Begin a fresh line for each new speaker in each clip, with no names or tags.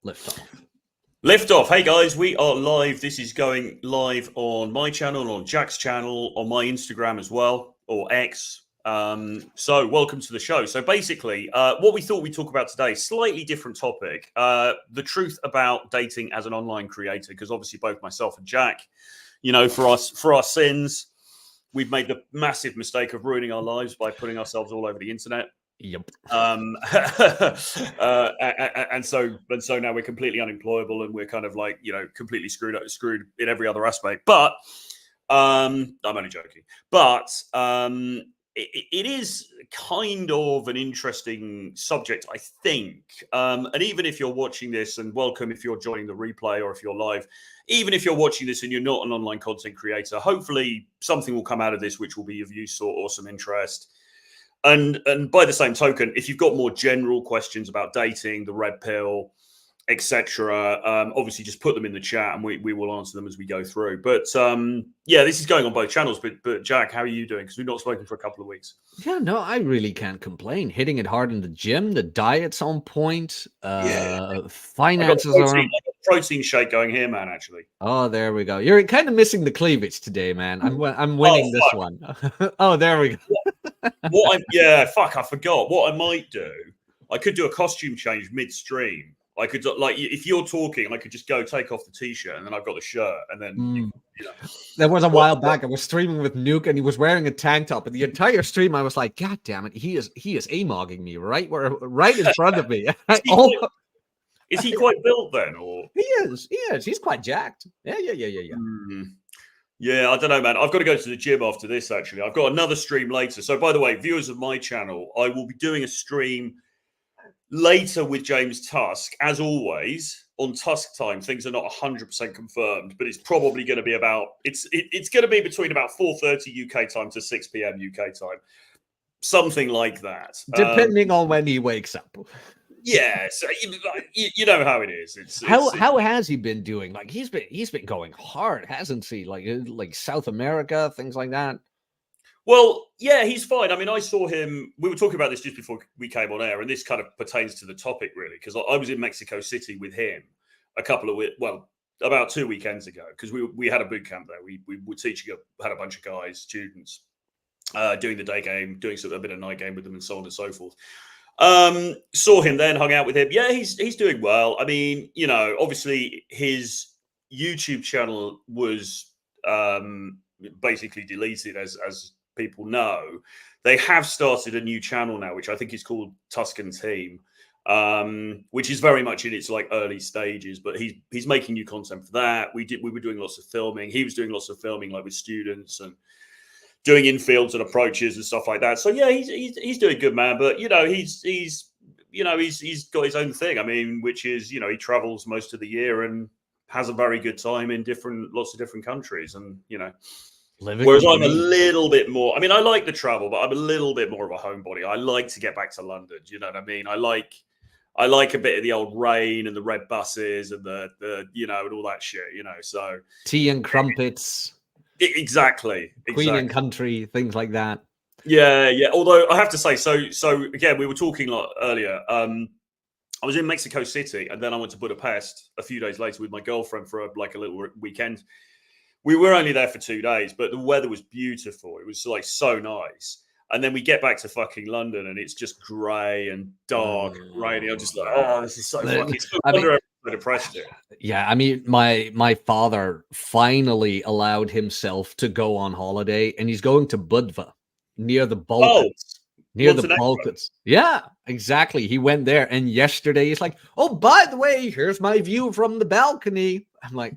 Lift off.
Lift off. Hey guys, we are live. This is going live on my channel, on Jack's channel, on my Instagram as well, or X. So welcome to the show. So basically, what we thought we'd talk about today, slightly different topic, the truth about dating as an online creator, because obviously both myself and Jack, you know, for our sins, we've made the massive mistake of ruining our lives by putting ourselves all over the internet.
Yep.
And so now we're completely unemployable and we're kind of like, you know, completely screwed in every other aspect. But I'm only joking. But it is kind of an interesting subject, I think. And even if you're watching this, and welcome if you're joining the replay or if you're live, even if you're watching this and you're not an online content creator, hopefully something will come out of this which will be of use or some interest. And by the same token, if you've got more general questions about dating, the red pill, etc., obviously just put them in the chat and we will answer them as we go through. But yeah, this is going on both channels. But Jack, how are you doing? Because we've not spoken for a couple of weeks.
Yeah, no, I really can't complain. Hitting it hard in the gym, the diet's on point. Finances
I got
are.
a protein shake going here, man. Actually.
Oh, there we go. You're kind of missing the cleavage today, man. I'm winning this one. Oh, there we go.
I forgot. What I might do, I could do a costume change midstream. I could, like, if you're talking, I could just go take off the t-shirt and then I've got the shirt and then, you know.
There was a while back, I was streaming with Nuke and he was wearing a tank top. And the entire stream, I was like, God damn it, he is AMOGing me right in front of me.
Is he quite built then? Or
He is. He's quite jacked. Yeah.
Yeah, I don't know, man. I've got to go to the gym after this, actually. I've got another stream later. So, by the way, viewers of my channel, I will be doing a stream later with James Tusk. As always, on Tusk time, things are not 100% confirmed, but it's probably going to be about, it's going to be between about 4:30 UK time to 6 p.m. UK time. Something like that.
Depending on when he wakes up.
Yeah, so you know how it is.
How has he been doing? Like he's been going hard, hasn't he? Like South America, things like that.
Well, yeah, he's fine. I mean, I saw him. We were talking about this just before we came on air, and this kind of pertains to the topic really, because I was in Mexico City with him about 2 weekends ago, because we had a boot camp there. We were teaching had a bunch of guys, students, doing the day game, doing a bit of night game with them, and so on and so forth. Saw him then, hung out with him. Yeah, he's doing well. I mean, you know, obviously his YouTube channel was basically deleted, as people know. They have started a new channel now, which I think is called Tusk and Team, which is very much in its like early stages. But he's making new content for that. We were doing lots of filming. He was doing lots of filming, like with students and doing infields and approaches and stuff like that. So yeah, he's doing good, man. But you know, he's got his own thing. I mean, which is, you know, he travels most of the year and has a very good time in lots of different countries, and you know. Whereas I'm a little bit more. I mean, I like the travel, but I'm a little bit more of a homebody. I like to get back to London. Do you know what I mean? I like a bit of the old rain and the red buses and the you know, and all that shit. You know, so
tea and crumpets.
Exactly.
Queen and country, things like that.
Yeah. Although I have to say, so again, we were talking earlier. I was in Mexico City, and then I went to Budapest a few days later with my girlfriend for a little weekend. We were only there for 2 days, but the weather was beautiful. It was like so nice. And then we get back to fucking London, and it's just grey and dark and rainy. I'm just like, oh, this is so fucking. Depressed it.
Yeah, I mean, my father finally allowed himself to go on holiday, and he's going to Budva, near the Balkans. Near the Balkans. Yeah, exactly. He went there, and yesterday he's like, oh, by the way, here's my view from the balcony. I'm like,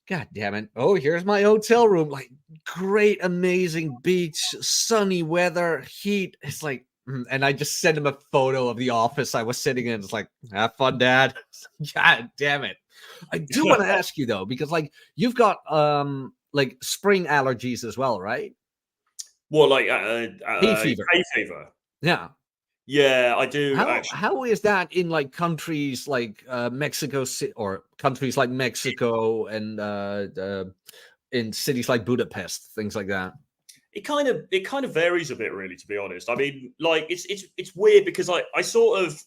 God damn it. Oh, here's my hotel room. Like, great, amazing beach, sunny weather, heat. It's like, and I just sent him a photo of the office I was sitting in. It's like, have fun, Dad. God damn it. I do want to ask you, though, because, like, you've got, like, spring allergies as well, right?
What, like
hay fever?
Hay fever.
Yeah.
Yeah, I do.
How is that in like countries like Mexico or countries like Mexico and in cities like Budapest, things like that?
It kind of varies a bit, really, to be honest. I mean, like it's weird because I sort of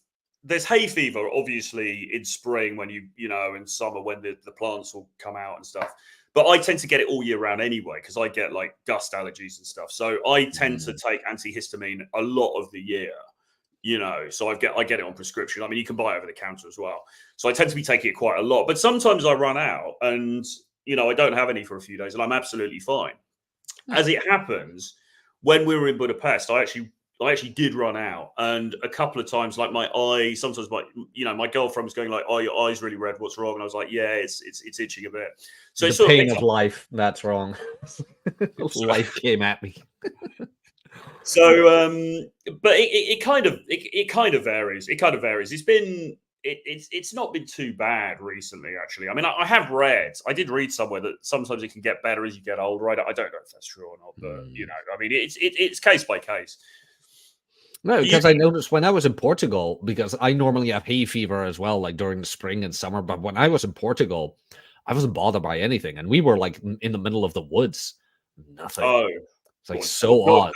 there's hay fever, obviously, in spring when you know, in summer when the plants will come out and stuff. But I tend to get it all year round anyway, because I get like dust allergies and stuff. So I tend to take antihistamine a lot of the year, you know. So I get it on prescription. I mean, you can buy it over the counter as well. So I tend to be taking it quite a lot. But sometimes I run out and, you know, I don't have any for a few days and I'm absolutely fine. As it happens, when we were in Budapest, I actually did run out, and a couple of times, like my eye, sometimes my girlfriend was going like, "Oh, your eye's really red. What's wrong?" And I was like, "Yeah, it's itching a bit." So
the pain of life. That's wrong. Life came at me.
So, but it kind of varies. It kind of varies. It's not been too bad recently, actually. I mean, I did read somewhere that sometimes it can get better as you get older. I don't know if that's true or not, but you know, I mean, it's case by case.
No, because I noticed when I was in Portugal, because I normally have hay fever as well, like during the spring and summer. But when I was in Portugal, I wasn't bothered by anything, and we were like in the middle of the woods. Nothing.
Oh,
it's like so odd.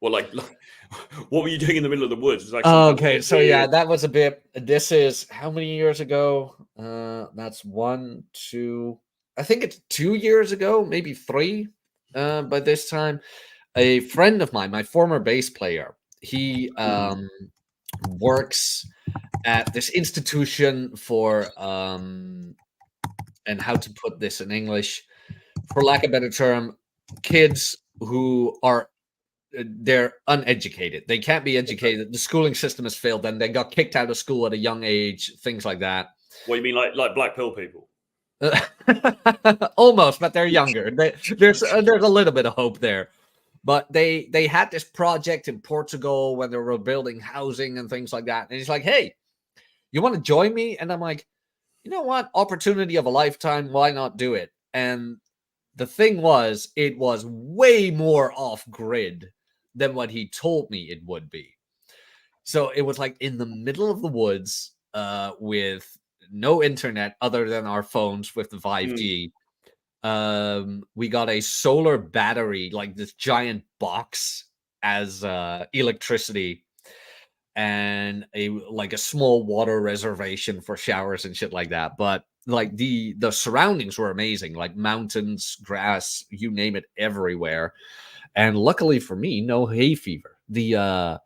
Well, like, what were you doing in the middle of the woods? Like
okay, so yeah, that was a bit. This is how many years ago? That's 1, 2. I think it's 2 years ago, maybe 3. By this time, a friend of mine, my former bass player, he works at this institution for and how to put this in English, for lack of a better term, kids who are they're uneducated. They can't be educated. The schooling system has failed them. They got kicked out of school at a young age, things like that.
What you mean, like black pill people?
Almost, but they're younger. There's a little bit of hope there. But they had this project in Portugal when they were building housing and things like that. And he's like, "Hey, you want to join me?" And I'm like, "You know what? Opportunity of a lifetime. Why not do it?" And the thing was, it was way more off grid than what he told me it would be. So it was like in the middle of the woods with no internet other than our phones with the 5G. We got a solar battery, like this giant box, as electricity, and a small water reservation for showers and shit like that. But like the surroundings were amazing, like mountains, grass, you name it, everywhere. And luckily for me, no hay fever. The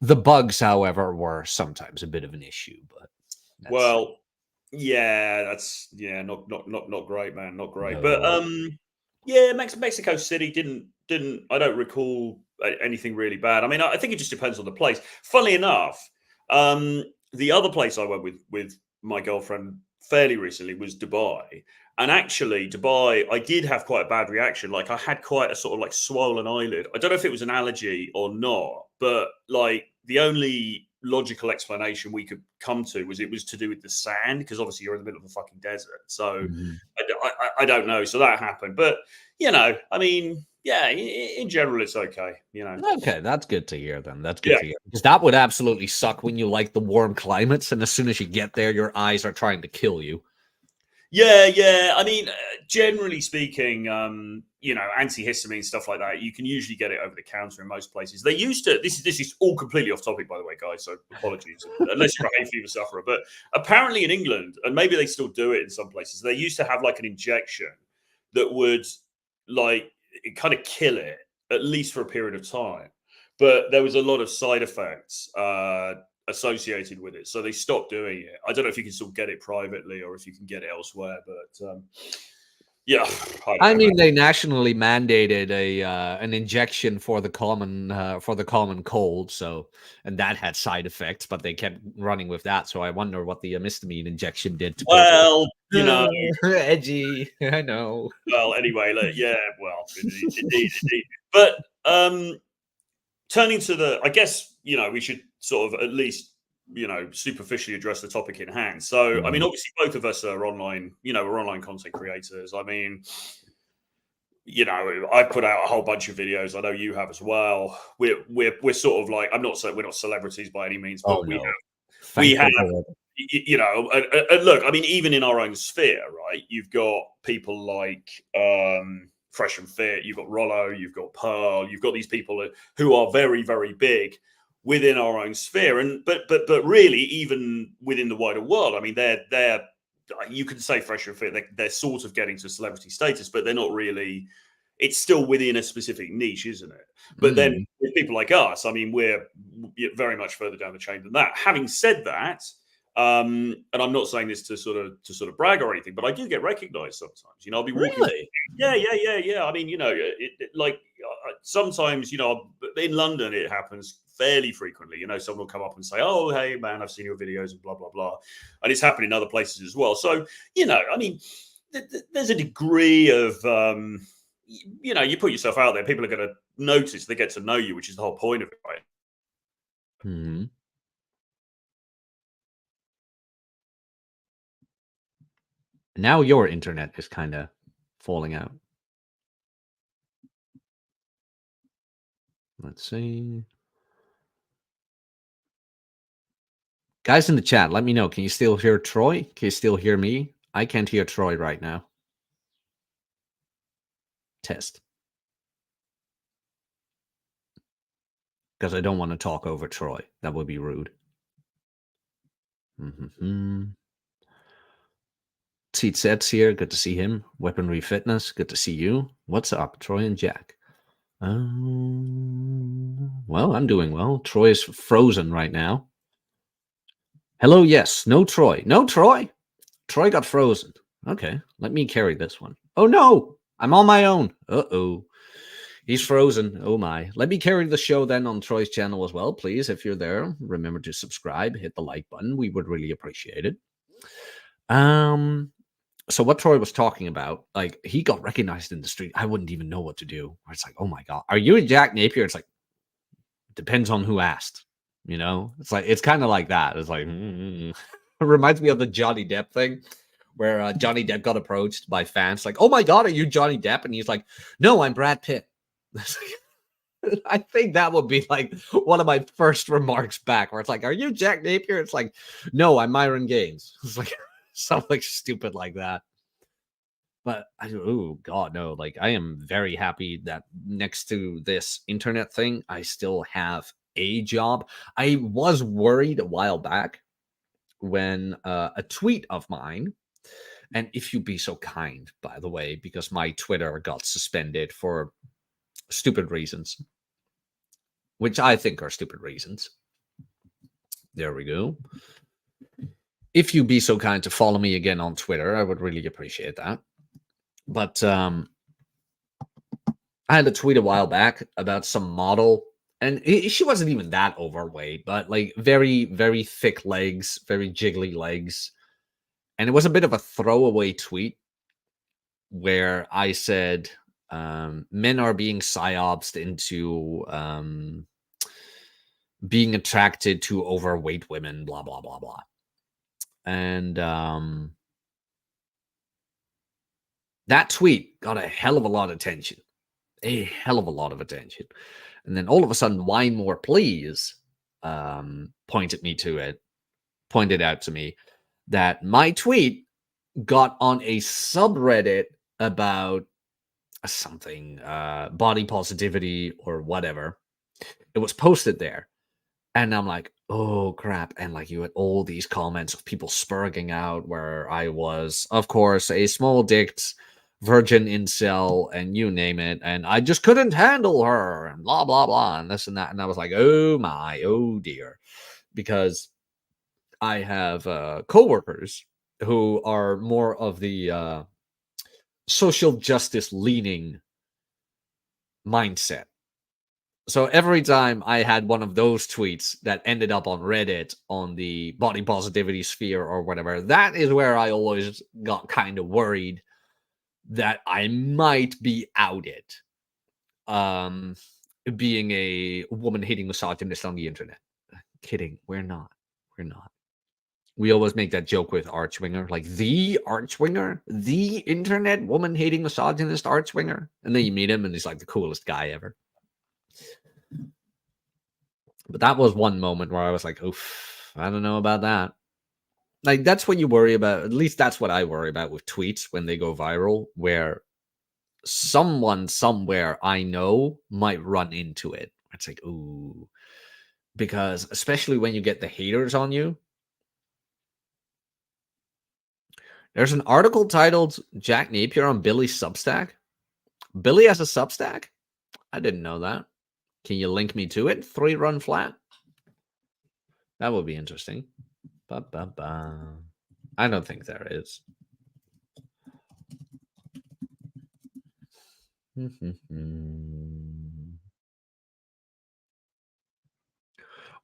bugs, however, were sometimes a bit of an issue. But
well, yeah, that's not great, man, not great. No. But yeah, Mexico City didn't. I don't recall anything really bad. I mean, I think it just depends on the place. Funnily enough, the other place I went with my girlfriend fairly recently was Dubai. And actually, Dubai, I did have quite a bad reaction. Like, I had quite a sort of like swollen eyelid. I don't know if it was an allergy or not, but like the only logical explanation we could come to was it was to do with the sand, because obviously you're in the middle of a fucking desert. So I don't know. So that happened. But, you know, I mean, yeah, in general, it's okay. You know.
Okay, that's good to hear then. That's good to hear. Because that would absolutely suck when you like the warm climates, and as soon as you get there, your eyes are trying to kill you.
Yeah. I mean, generally speaking, you know, antihistamine, stuff like that, you can usually get it over the counter in most places. They used to, this is all completely off topic, by the way, guys, so apologies, unless you're a hay fever sufferer. But apparently in England, and maybe they still do it in some places, they used to have like an injection that would like kind of kill it, at least for a period of time. But there was a lot of side effects associated with it, so they stopped doing it. I don't know if you can still get it privately or if you can get it elsewhere, but yeah,
I mean, they nationally mandated an injection for the common cold, so, and that had side effects, but they kept running with that. So I wonder what the histamine injection did to
well, you know,
edgy. I know.
Well, anyway, yeah, well, indeed. But turning to the, I guess, you know, we should sort of at least, you know, superficially address the topic in hand. So, I mean, obviously both of us are online, you know, we're online content creators. I mean, you know, I put out a whole bunch of videos. I know you have as well. We're sort of like, we're not celebrities by any means, but we have, you know, and look, I mean, even in our own sphere, right? You've got people like Fresh and Fit, you've got Rollo, you've got Pearl, you've got these people who are very, very big within our own sphere. And but really, even within the wider world, I mean, they're you can say fresh and fit, they're sort of getting to celebrity status, but they're not really. It's still within a specific niche, isn't it? But then with people like us, I mean, we're very much further down the chain than that. Having said that, and I'm not saying this to sort of brag or anything, but I do get recognized sometimes. You know, I'll be walking.
Really?
Yeah. I mean, you know, sometimes, you know, in London it happens fairly frequently. You know, someone will come up and say, "Oh, hey, man, I've seen your videos," and blah blah blah, and it's happened in other places as well. So, you know, I mean, there's a degree of you know, you put yourself out there, people are going to notice, they get to know you, which is the whole point of it, right?
Mm-hmm. Now your internet is kind of falling out. Let's see. Guys in the chat, let me know. Can you still hear Troy? Can you still hear me? I can't hear Troy right now. Test. Because I don't want to talk over Troy. That would be rude. Set's here. Good to see him. Weaponry Fitness. Good to see you. What's up, Troy and Jack? Well, I'm doing well. Troy is frozen right now. Hello, yes. No Troy. No Troy. Troy got frozen. Okay, let me carry this one. Oh, no. I'm on my own. Uh-oh. He's frozen. Oh, my. Let me carry the show then on Troy's channel as well, please. If you're there, remember to subscribe. Hit the like button. We would really appreciate it. So what Troy was talking about, like, he got recognized in the street. I wouldn't even know what to do. It's like, oh, my God. Are you a Jack Napier? It's like, depends on who asked. You know? It's like, it's kind of like that. It's like, It reminds me of the Johnny Depp thing, where Johnny Depp got approached by fans like, oh my God, are you Johnny Depp? And he's like, no, I'm Brad Pitt. I think that would be like one of my first remarks back, where it's like, are you Jack Napier? It's like, no, I'm Myron Gaines. It's like something stupid like that. But oh God, no, like I am very happy that next to this internet thing, I still have a job. I was worried a while back when a tweet of mine, and if you be so kind, by the way, because my Twitter got suspended for stupid reasons, which I think are stupid reasons. There we go. If you be so kind to follow me again on Twitter, I would really appreciate that. But I had a tweet a while back about some model, and she wasn't even that overweight, but like very, very thick legs, very jiggly legs. And it was a bit of a throwaway tweet where I said, men are being psyopsed into being attracted to overweight women, blah, blah, blah, blah. And that tweet got a hell of a lot of attention. A hell of a lot of attention. And then all of a sudden, Wine More Please pointed out to me that my tweet got on a subreddit about something, body positivity or whatever. It was posted there. And I'm like, oh crap. And like you had all these comments of people spurging out where I was, of course, a small dicked virgin incel and you name it. And I just couldn't handle her and blah, blah, blah, and this and that. And I was like, oh my, oh dear. Because I have coworkers who are more of the social justice leaning mindset. So every time I had one of those tweets that ended up on Reddit on the body positivity sphere or whatever, that is where I always got kind of worried that I might be outed being a woman-hating misogynist on the internet. Kidding. We're not. We're not. We always make that joke with Archwinger, like the Archwinger, the internet woman-hating misogynist Archwinger. And then you meet him and he's like the coolest guy ever. But that was one moment where I was like, oof, I don't know about that. Like, that's what you worry about. At least that's what I worry about with tweets when they go viral, where someone somewhere I know might run into it. It's like, ooh, because especially when you get the haters on you. There's an article titled Jack Napier on Billy's Substack. Billy has a Substack? I didn't know that. Can you link me to it? 3 run flat? That would be interesting. I don't think there is.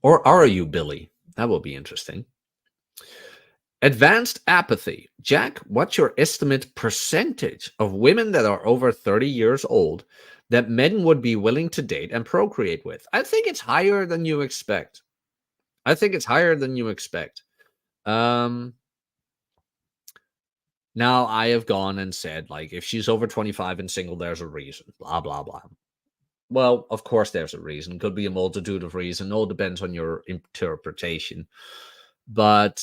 Or are you Billy? That will be interesting. Advanced apathy. Jack, what's your estimate percentage of women that are over 30 years old that men would be willing to date and procreate with? I think it's higher than you expect. Now I have gone and said, like, if she's over 25 and single, there's a reason. Blah, blah, blah. Well, of course there's a reason. Could be a multitude of reasons. All depends on your interpretation. But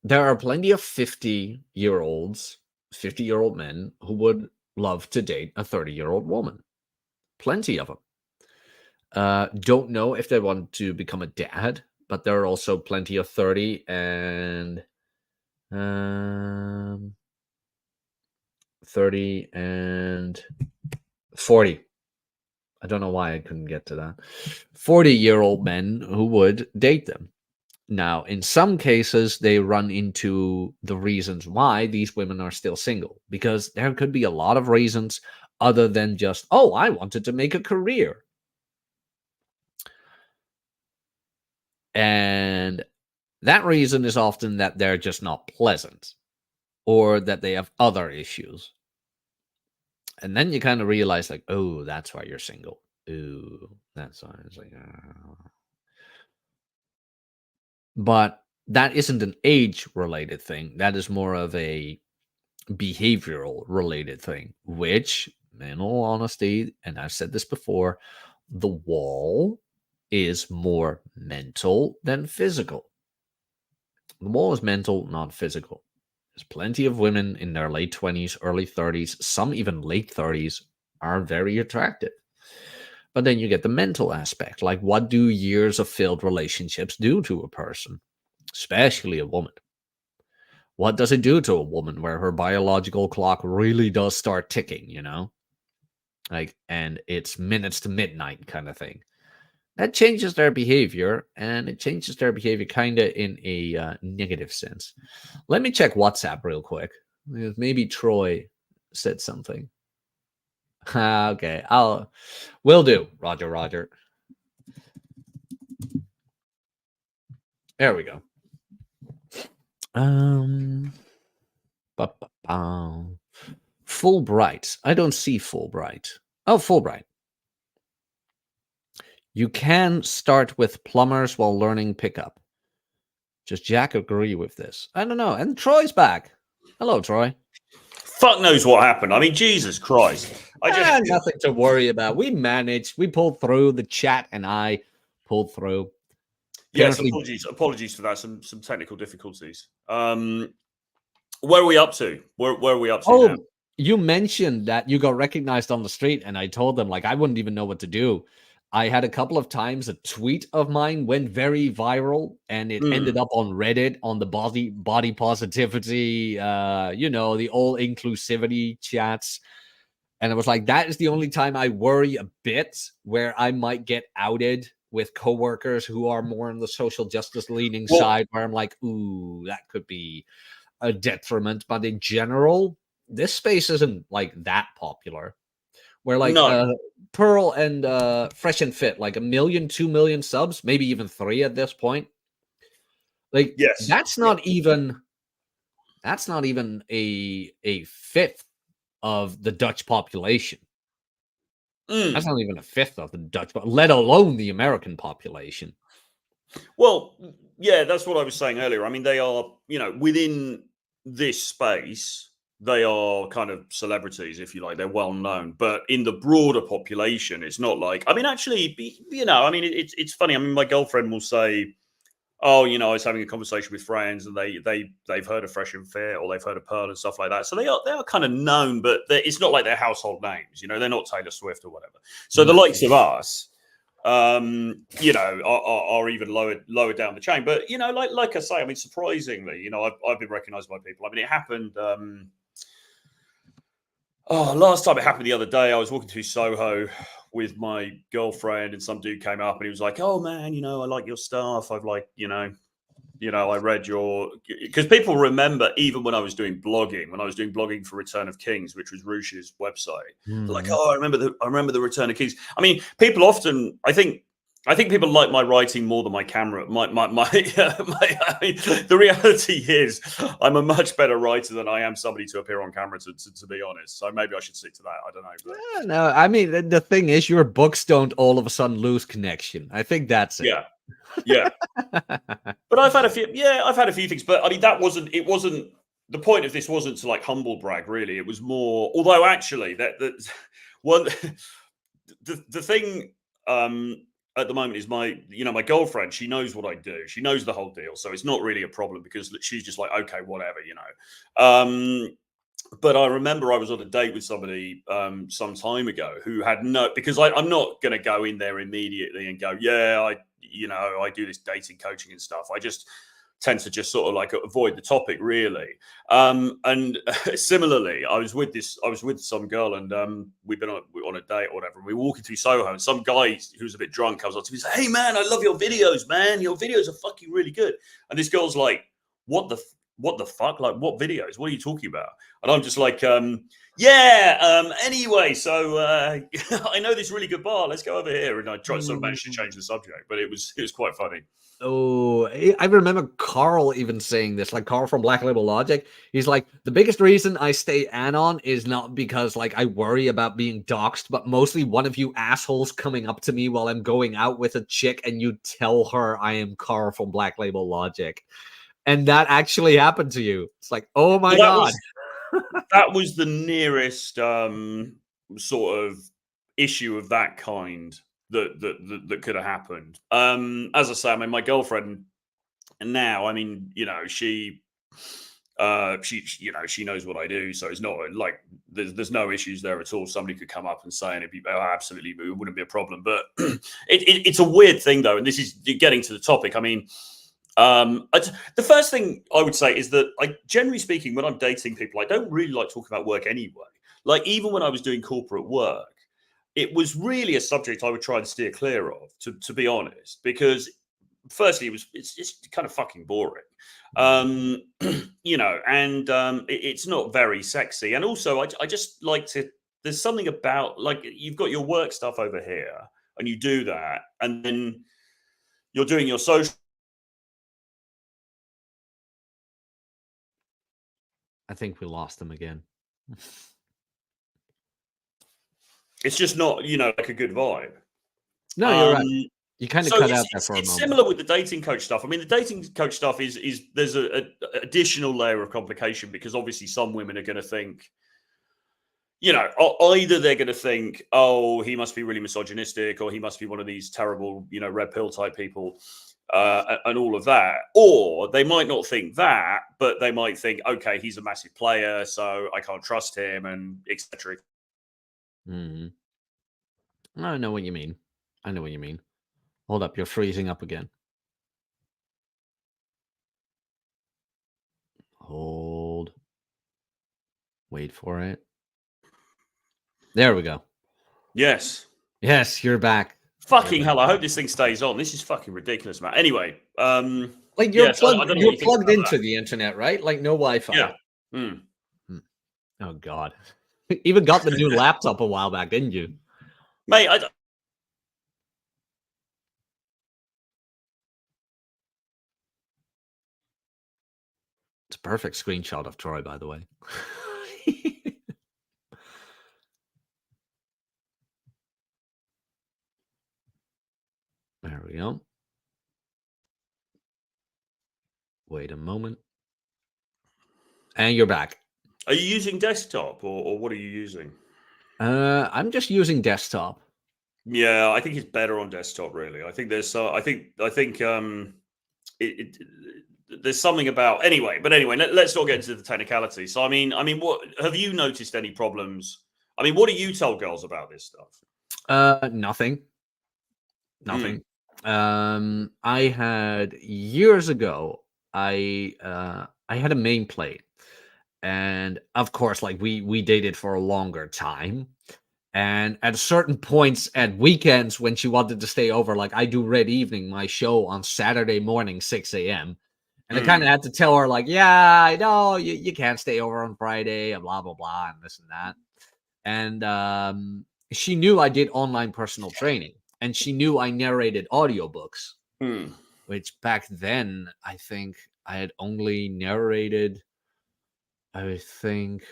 there are plenty of 50-year-old men who would love to date a 30-year-old woman. Plenty of them. Don't know if they want to become a dad, but there are also plenty of 30 and 30 and 40. I don't know why I couldn't get to that. 40-year-old men who would date them. Now, in some cases, they run into the reasons why these women are still single, because there could be a lot of reasons other than just, oh, I wanted to make a career. And that reason is often that they're just not pleasant or that they have other issues. And then you kind of realize, like, oh, that's why you're single. Ooh, that's why. It's like, But that isn't an age-related thing. That is more of a behavioral-related thing, which, in all honesty, and I've said this before, the wall is more mental than physical. The wall is mental, not physical. There's plenty of women in their late 20s, early 30s, some even late 30s are very attractive. But then you get the mental aspect. Like, what do years of failed relationships do to a person, especially a woman? What does it do to a woman where her biological clock really does start ticking, you know? Like, and it's minutes to midnight kind of thing. That changes their behavior, and it changes their behavior kind of in a negative sense. Let me check WhatsApp real quick. Maybe Troy said something. Okay, will do. Roger. There we go. Fulbright. I don't see Fulbright. Oh, Fulbright. You can start with plumbers while learning pickup. Does Jack agree with this? I don't know. And Troy's back. Hello, Troy.
Fuck knows what happened. I mean, Jesus Christ.
Nothing to worry about. We managed. We pulled through. The chat and I pulled through.
Yes, apologies for that. Some technical difficulties. Where are we up to? Where are we up to now?
You mentioned that you got recognized on the street, and I told them, like, I wouldn't even know what to do. I had a couple of times a tweet of mine went very viral, and it ended up on Reddit on the body positivity, the all inclusivity chats. And it was like, that is the only time I worry a bit where I might get outed with coworkers who are more on the social justice leaning side, where I'm like, ooh, that could be a detriment. But in general, this space isn't like that popular. Where like Pearl and Fresh and Fit, like 1 million, 2 million subs, maybe even 3 at this point. Like, yes, that's not even a fifth of the Dutch population. That's not even a fifth of the Dutch, let alone the American population.
Well, yeah, that's what I was saying earlier. I mean, they are, within this space, they are kind of celebrities, if you like. They're well known, but in the broader population, it's not like. I mean, actually, it's funny. I mean, my girlfriend will say, "Oh, I was having a conversation with friends, and they've heard of Fresh and Fit, or they've heard of Pearl and stuff like that." So they are kind of known, but it's not like they're household names. They're not Taylor Swift or whatever. So the likes of us, you know, are even lower down the chain. But you know, like I say, I mean, surprisingly, you know, I've been recognised by people. I mean, it happened. Last time it happened the other day, I was walking through Soho with my girlfriend, and some dude came up and he was like, "Oh man, you know, I like your stuff. I've like, you know, I read your," because people remember even when I was doing blogging for Return of Kings, which was Rush's website. Like, oh, I remember the Return of Kings. I mean, people often, I think people like my writing more than my camera. I mean, the reality is, I'm a much better writer than I am somebody to appear on camera. To be honest, so maybe I should stick to that. I don't know. But...
No, I mean the thing is, your books don't all of a sudden lose connection. I think that's it.
Yeah. But I've had a few things. But I mean, it wasn't the point of this wasn't to like humble brag. Really, it was more. Although actually, that one the thing. At the moment is my girlfriend. She knows what I do. She knows the whole deal. So it's not really a problem because she's just like, okay, whatever, you know. But I remember I was on a date with somebody some time ago who had because I'm not going to go in there immediately and go, yeah, I do this dating coaching and stuff. I just tend to just sort of like avoid the topic really. And similarly, I was with some girl and we've been on a date or whatever. And we were walking through Soho and some guy who was a bit drunk comes up to me and says, "Hey man, I love your videos, man. Your videos are fucking really good." And this girl's like, what the fuck? Like, what videos? What are you talking about? And I'm just like, anyway, so I know this really good bar. Let's go over here. And I tried to sort of manage to change the subject, but it was quite funny.
Oh, I remember Carl even saying this, like Carl from Black Label Logic. He's like, the biggest reason I stay anon is not because like I worry about being doxxed, but mostly one of you assholes coming up to me while I'm going out with a chick and you tell her I am Carl from Black Label Logic. And that actually happened to you. It's like, oh my God.
That was the nearest sort of issue of that kind that could have happened. As I say, I mean, my girlfriend now, I mean, you know, she knows what I do, so it's not like there's no issues there at all. Somebody could come up and say, and it'd be absolutely, it wouldn't be a problem. But it's a weird thing though, and this is getting to the topic. I mean, the first thing I would say is that, generally speaking, when I'm dating people, I don't really like talking about work anyway. Like, even when I was doing corporate work, it was really a subject I would try and steer clear of, to be honest, because firstly, it's just kind of fucking boring, you know, and it's not very sexy. And also, I just like to, there's something about, like, you've got your work stuff over here and you do that, and then you're doing your social.
I think we lost him again.
It's just not, you know, like a good vibe.
No, you're right. You kind of cut out there for a moment.
It's similar with the dating coach stuff. I mean, the dating coach stuff is there's a additional layer of complication because obviously some women are going to think, you know, either they're going to think, oh, he must be really misogynistic, or he must be one of these terrible, you know, red pill type people, and all of that. Or they might not think that, but they might think, okay, he's a massive player, so I can't trust him, and etc.
I know what you mean. Hold up, you're freezing up again. Hold. Wait for it. There we go.
Yes.
Yes, you're back.
Fucking hell, I hope this thing stays on. This is fucking ridiculous, man. Anyway,
like you're plugged into the internet, right? Like no Wi-Fi.
Yeah.
Oh God. Even got the new laptop a while back, didn't you?
Mate,
It's a perfect screenshot of Troy, by the way. There we go. Wait a moment. And you're back.
Are you using desktop or what are you using?
I'm just using desktop.
Yeah, I think it's better on desktop. Really, I think there's. I think. There's something about anyway. But anyway, let's not get into the technicality. So I mean, what have you noticed any problems? I mean, what do you tell girls about this stuff?
Nothing. Nothing. I had years ago. I had a main plate, and of course, like we dated for a longer time. And at certain points at weekends when she wanted to stay over, like I do Red Evening, my show on Saturday morning, 6 a.m. And I kind of had to tell her, like, yeah, I know you can't stay over on Friday and blah, blah, blah, and this and that. And she knew I did online personal training, and she knew I narrated audiobooks, which back then I think I had only narrated, I think,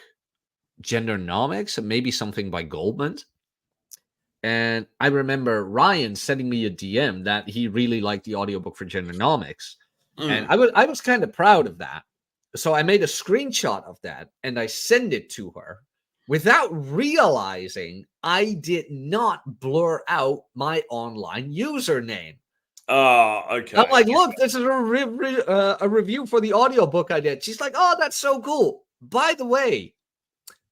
Gendernomics and maybe something by Goldman. And I remember Ryan sending me a DM that he really liked the audiobook for Gendernomics. And I was kind of proud of that. So I made a screenshot of that and I sent it to her without realizing I did not blur out my online username.
Oh, okay.
I'm like, look, this is a review for the audiobook I did. She's like, oh, that's so cool. By the way,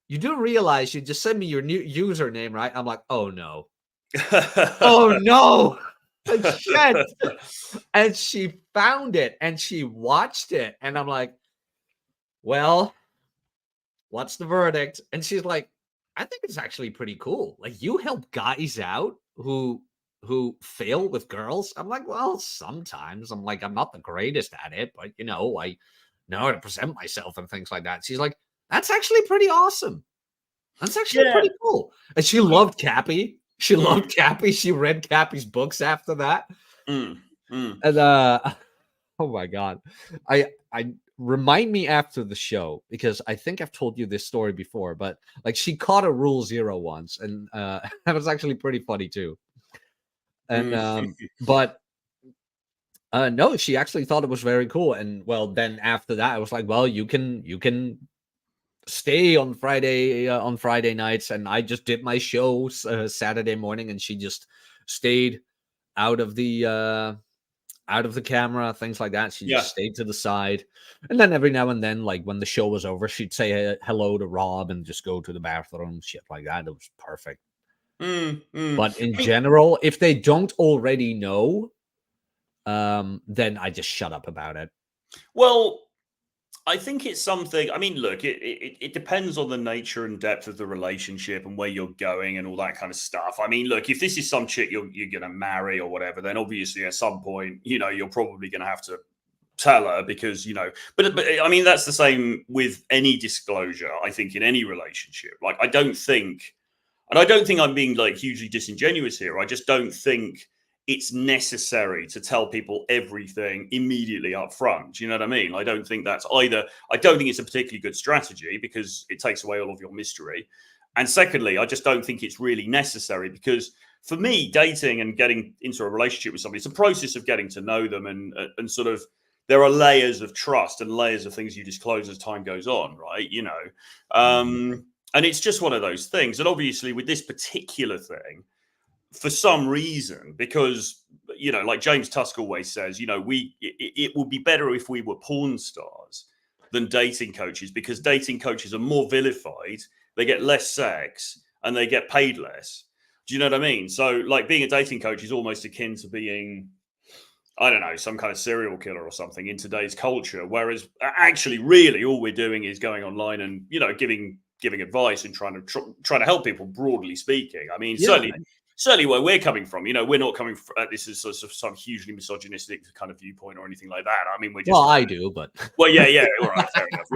you do realize you just sent me your new username, right? I'm like, oh no. Oh no. Shit. And she found it and she watched it. And I'm like, well, what's the verdict? And she's like, I think it's actually pretty cool. Like, you help guys out who fail with girls. I'm like, well, sometimes. I'm like, I'm not the greatest at it, but I know how to present myself and things like that. She's like, that's actually pretty awesome. That's actually pretty cool. And she loved Cappy. She loved Cappy. She read Cappy's books after that. And oh my God. I remind me after the show, because I think I've told you this story before, but like she caught a Rule 0 once, and that was actually pretty funny too. And but no, she actually thought it was very cool. And well, then after that, I was like, well, you can stay on Friday nights, and I just did my show Saturday morning, and she just stayed out of the camera, things like that. She just stayed to the side, and then every now and then, like when the show was over, she'd say hello to Rob and just go to the bathroom, shit like that. It was perfect. But in general, if they don't already know, then I just shut up about it.
Well, I think it's something. I mean, look, it depends on the nature and depth of the relationship and where you're going and all that kind of stuff. I mean, look, if this is some chick you're going to marry or whatever, then obviously at some point, you're probably going to have to tell her, because But I mean, that's the same with any disclosure. I think in any relationship, like I don't think I'm being like hugely disingenuous here. I just don't think it's necessary to tell people everything immediately up front. Do you know what I mean? I don't think that's either. I don't think it's a particularly good strategy because it takes away all of your mystery. And secondly, I just don't think it's really necessary, because for me, dating and getting into a relationship with somebody, it's a process of getting to know them, and sort of there are layers of trust and layers of things you disclose as time goes on, right? And it's just one of those things. And obviously with this particular thing, for some reason, because, like James Tusk always says, it would be better if we were porn stars than dating coaches, because dating coaches are more vilified, they get less sex, and they get paid less. Do you know what I mean? So like being a dating coach is almost akin to being, I don't know, some kind of serial killer or something in today's culture. Whereas actually, really, all we're doing is going online and, giving advice and trying to help people, broadly speaking. I mean, certainly where we're coming from, we're not coming at this as sort of some hugely misogynistic kind of viewpoint or anything like that. I mean, we're just.
Well, I do, but.
Well, yeah, all right, fair enough.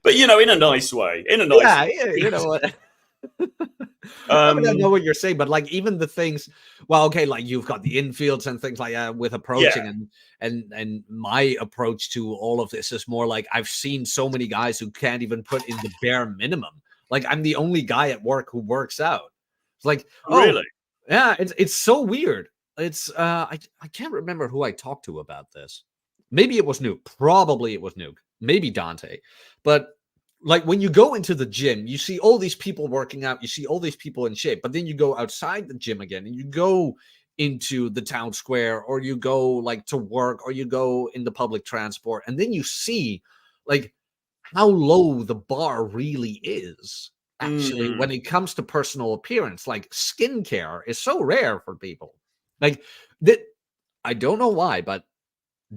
But in a nice way.
Way. You know what? I don't know what you're saying, but like even the things, well, okay, like you've got the infields and things like that with approaching, and my approach to all of this is more like I've seen so many guys who can't even put in the bare minimum. Like I'm the only guy at work who works out. It's like,
really?
Yeah, it's so weird. It's I can't remember who I talked to about this. Maybe it was Nuke. Probably it was Nuke. Maybe Dante. But like when you go into the gym, you see all these people working out, you see all these people in shape, but then you go outside the gym again and you go into the town square, or you go like to work, or you go in the public transport, and then you see like how low the bar really is. actually, when it comes to personal appearance. Like skincare is so rare for people. Like that, I don't know why, but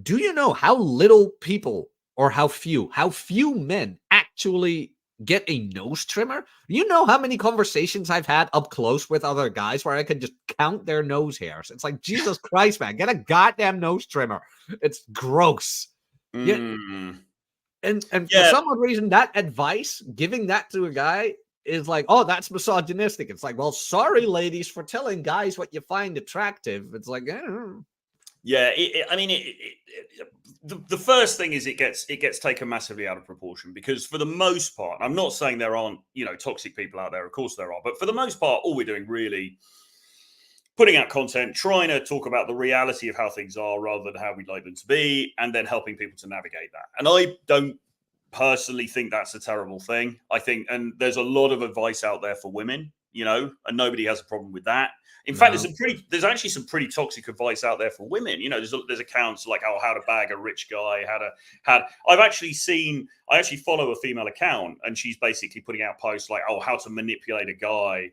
do you know how little people or how few men actually get a nose trimmer? You know how many conversations I've had up close with other guys where I could just count their nose hairs. It's like, Jesus Christ, man, get a goddamn nose trimmer. It's gross. Yeah. And for some odd reason, that advice, giving that to a guy is like, oh, that's misogynistic. It's like, well, sorry, ladies, for telling guys what you find attractive. It's like,
yeah, the first thing is it gets taken massively out of proportion, because for the most part, I'm not saying there aren't, toxic people out there. Of course there are, but for the most part, all we're doing really putting out content, trying to talk about the reality of how things are rather than how we'd like them to be, and then helping people to navigate that. And I don't personally think that's a terrible thing. I think, and there's a lot of advice out there for women, and nobody has a problem with that. In fact, there's actually some pretty toxic advice out there for women. There's accounts like, how to bag a rich guy, I actually follow a female account, and she's basically putting out posts like, how to manipulate a guy,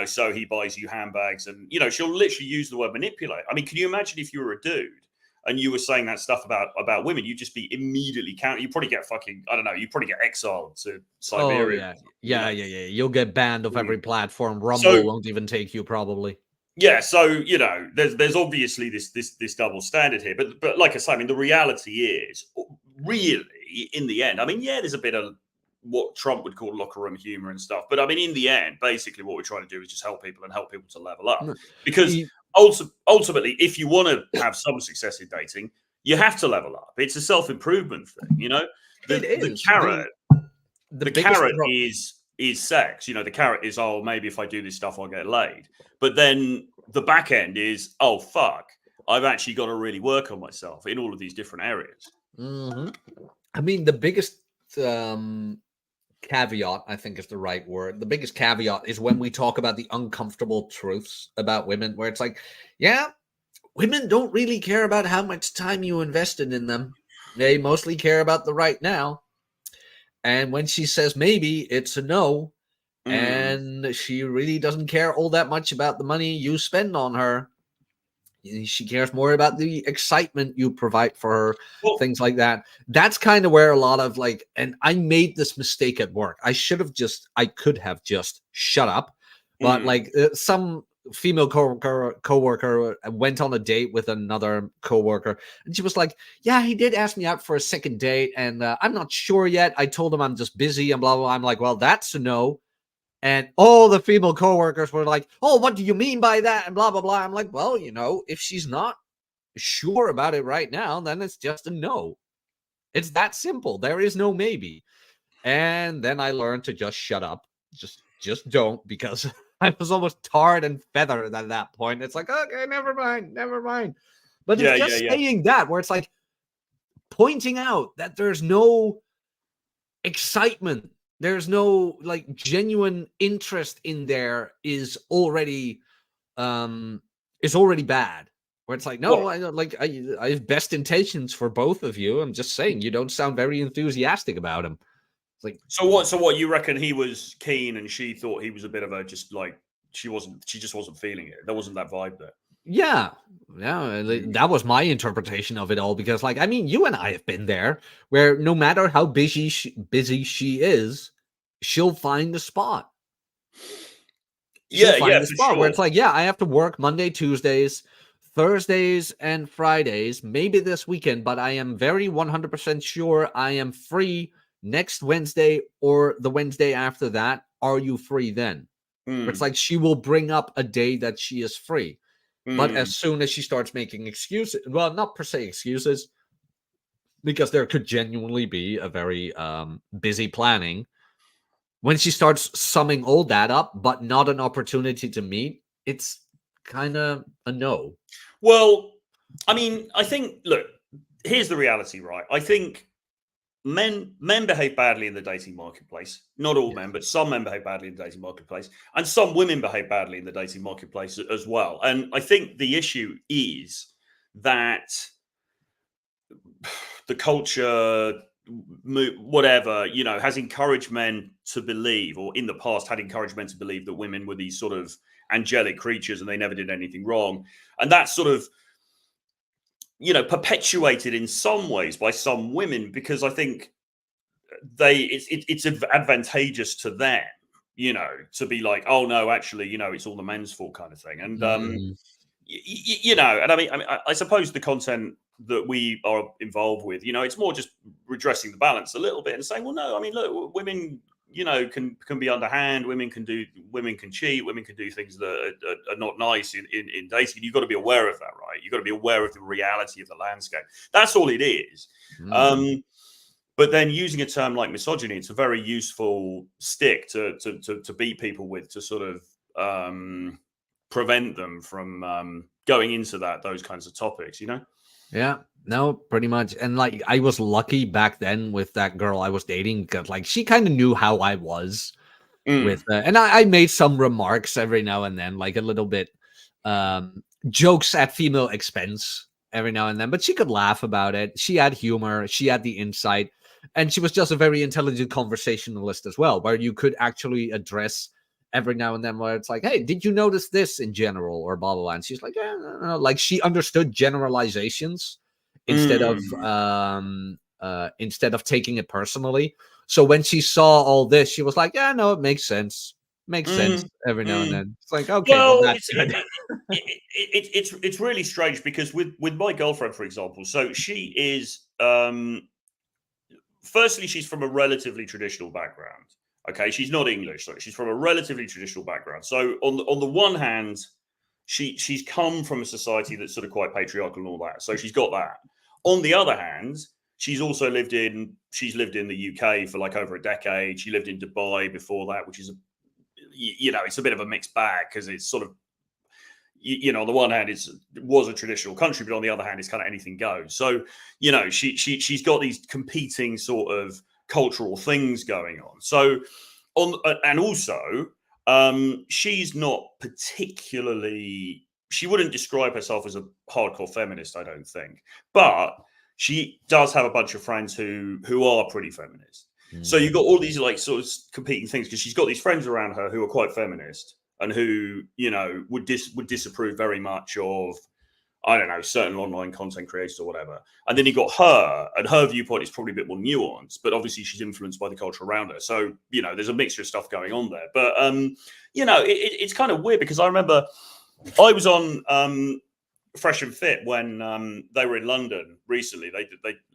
so he buys you handbags, and she'll literally use the word manipulate. I mean, can you imagine if you were a dude and you were saying that stuff about women? You'd just be immediately counted. You'd probably get you'd probably get exiled to Siberia.
Oh, yeah. You'll get banned off every platform. Rumble won't even take you, probably.
Yeah, so there's obviously this double standard here, but like I say, I mean, the reality is, really, in the end, I mean, there's a bit of what Trump would call locker room humor and stuff, but I mean, in the end, basically, what we're trying to do is just help people to level up, because ultimately, if you want to have some success in dating, you have to level up. It's a self-improvement thing, The carrot, the carrot is sex. The carrot is, maybe if I do this stuff, I'll get laid. But then the back end is, fuck, I've actually got to really work on myself in all of these different areas.
I mean, the biggest caveat, I think is the right word. The biggest caveat is when we talk about the uncomfortable truths about women, where it's like, women don't really care about how much time you invested in them. They mostly care about the right now. And when she says maybe, it's a no. And she really doesn't care all that much about the money you spend on her. She cares more about the excitement you provide for her, things like that. That's kind of where a lot of and I made this mistake at work. I could have just shut up. But some female coworker went on a date with another coworker, and she was like, yeah, he did ask me out for a second date, and I'm not sure yet. I told him I'm just busy and blah, blah, blah. I'm like, well, that's a no. And all the female coworkers were like, oh, what do you mean by that? And blah, blah, blah. I'm like, well, if she's not sure about it right now, then it's just a no. It's that simple. There is no maybe. And then I learned to just shut up. Just don't, because I was almost tarred and feathered at that point. It's like, okay, never mind. But it's just saying that, where it's like pointing out that there's no excitement, there's no genuine interest in there is already bad. Where it's like, no, I have best intentions for both of you. I'm just saying you don't sound very enthusiastic about him.
So what you reckon? He was keen and she thought he was a bit of a she just wasn't feeling it. There wasn't that vibe there.
Yeah, that was my interpretation of it all, because I mean, you and I have been there, where no matter how busy she is, she'll find a spot. Where it's like, I have to work Monday, Tuesdays, Thursdays, and Fridays, maybe this weekend, but I am very 100% sure I am free next Wednesday or the Wednesday after that. Are you free then? It's like she will bring up a day that she is free. But as soon as she starts making excuses, well, not per se excuses, because there could genuinely be a very busy planning. When she starts summing all that up, but not an opportunity to meet, it's kind of a no.
Well, I mean, I think, look, here's the reality, right? I think men behave badly in the dating marketplace. Not all men, but some men behave badly in the dating marketplace, and some women behave badly in the dating marketplace as well. And I think the issue is that the culture, whatever, has encouraged men to believe, or in the past had encouraged men to believe, that women were these sort of angelic creatures and they never did anything wrong. And that's sort of, perpetuated in some ways by some women, because I think it's advantageous to them, to be like, oh no, actually, it's all the men's fault kind of thing. And and I mean, I suppose the content that we are involved with, it's more just redressing the balance a little bit and saying, well, no, I mean, look, women, can be underhand, women can cheat, women can do things that are not nice in dating. You've got to be aware of that, right? You've got to be aware of the reality of the landscape. That's all it is. But then using a term like misogyny, it's a very useful stick to beat people with, to sort of prevent them from going into those kinds of topics,
Yeah, no, pretty much. And like, I was lucky back then with that girl I was dating, because like she kind of knew how I was with, and I made some remarks every now and then, like a little bit jokes at female expense every now and then, but she could laugh about it. She had humor, she had the insight, and she was just a very intelligent conversationalist as well, where you could actually address every now and then where it's like, hey, did you notice this in general, or blah blah blah. And she's like, yeah, no. Like she understood generalizations instead of taking it personally. So when she saw all this, she was like, yeah, no, it makes sense every now and then. It's like, okay, well, that's good.
It's really strange, because with my girlfriend, for example, so she is firstly, she's from a relatively traditional background. Okay, she's not English, so she's from a relatively traditional background. So on the one hand, she's come from a society that's sort of quite patriarchal and all that. So she's got that. On the other hand, she's lived in the UK for like over a decade. She lived in Dubai before that, which is it's a bit of a mixed bag, because it's sort of, on the one hand, it was a traditional country, but on the other hand, it's kind of anything goes. So, she's got these competing sort of cultural things going on. So, and also, she's not particularly. She wouldn't describe herself as a hardcore feminist, I don't think, but she does have a bunch of friends who are pretty feminist. So you've got all these like sort of competing things, because she's got these friends around her who are quite feminist, and who, would disapprove very much of, I don't know, certain online content creators or whatever. And then you got her, and her viewpoint is probably a bit more nuanced, but obviously she's influenced by the culture around her. So, there's a mixture of stuff going on there. But, it's kind of weird, because I remember I was on Fresh and Fit when they were in London recently. They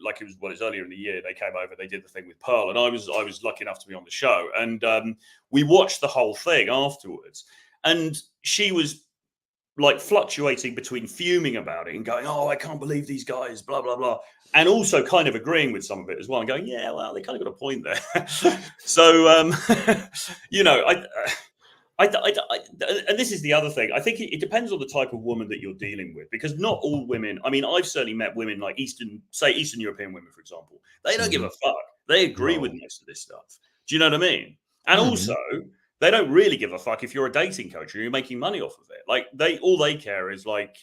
like, it was earlier in the year. They came over, they did the thing with Pearl, and I was lucky enough to be on the show, and we watched the whole thing afterwards, and she was like fluctuating between fuming about it and going, oh, I can't believe these guys, blah blah blah, and also kind of agreeing with some of it as well, and going, yeah, well, they kind of got a point there. So and this is the other thing. I think it depends on the type of woman that you're dealing with, because not all women. I mean, I've certainly met women like Eastern European women, for example. They don't give a fuck. They agree with most of this stuff. Do you know what I mean? And also, they don't really give a fuck if you're a dating coach or you're making money off of it. Like all they care is like,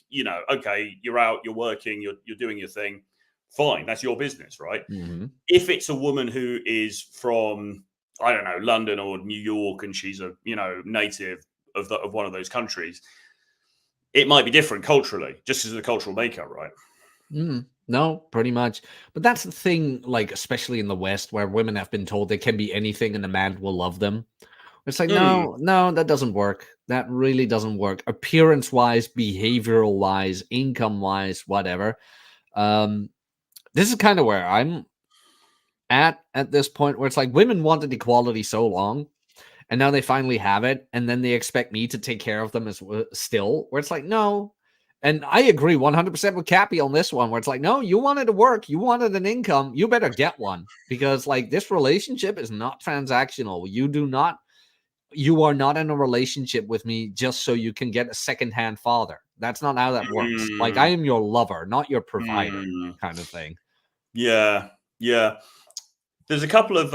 okay, you're out, you're working, you're doing your thing. Fine, that's your business, right? If it's a woman who is from, I don't know, London or New York, and she's a native of one of those countries, it might be different culturally, just as a cultural makeup, right?
No, pretty much. But that's the thing, like especially in the West, where women have been told they can be anything and a man will love them. It's like, no, that doesn't work. That really doesn't work. Appearance-wise, behavioral-wise, income-wise, whatever. This is kind of where I'm at this point, where it's like women wanted equality so long, and now they finally have it, and then they expect me to take care of them as still, where it's like, no. And I agree 100% with Cappy on this one, where it's like, no, you wanted to work, you wanted an income, you better get one, because like this relationship is not transactional. You are not in a relationship with me just so you can get a secondhand father. That's not how that works. Like, I am your lover, not your provider, kind of thing.
Yeah. There's a couple of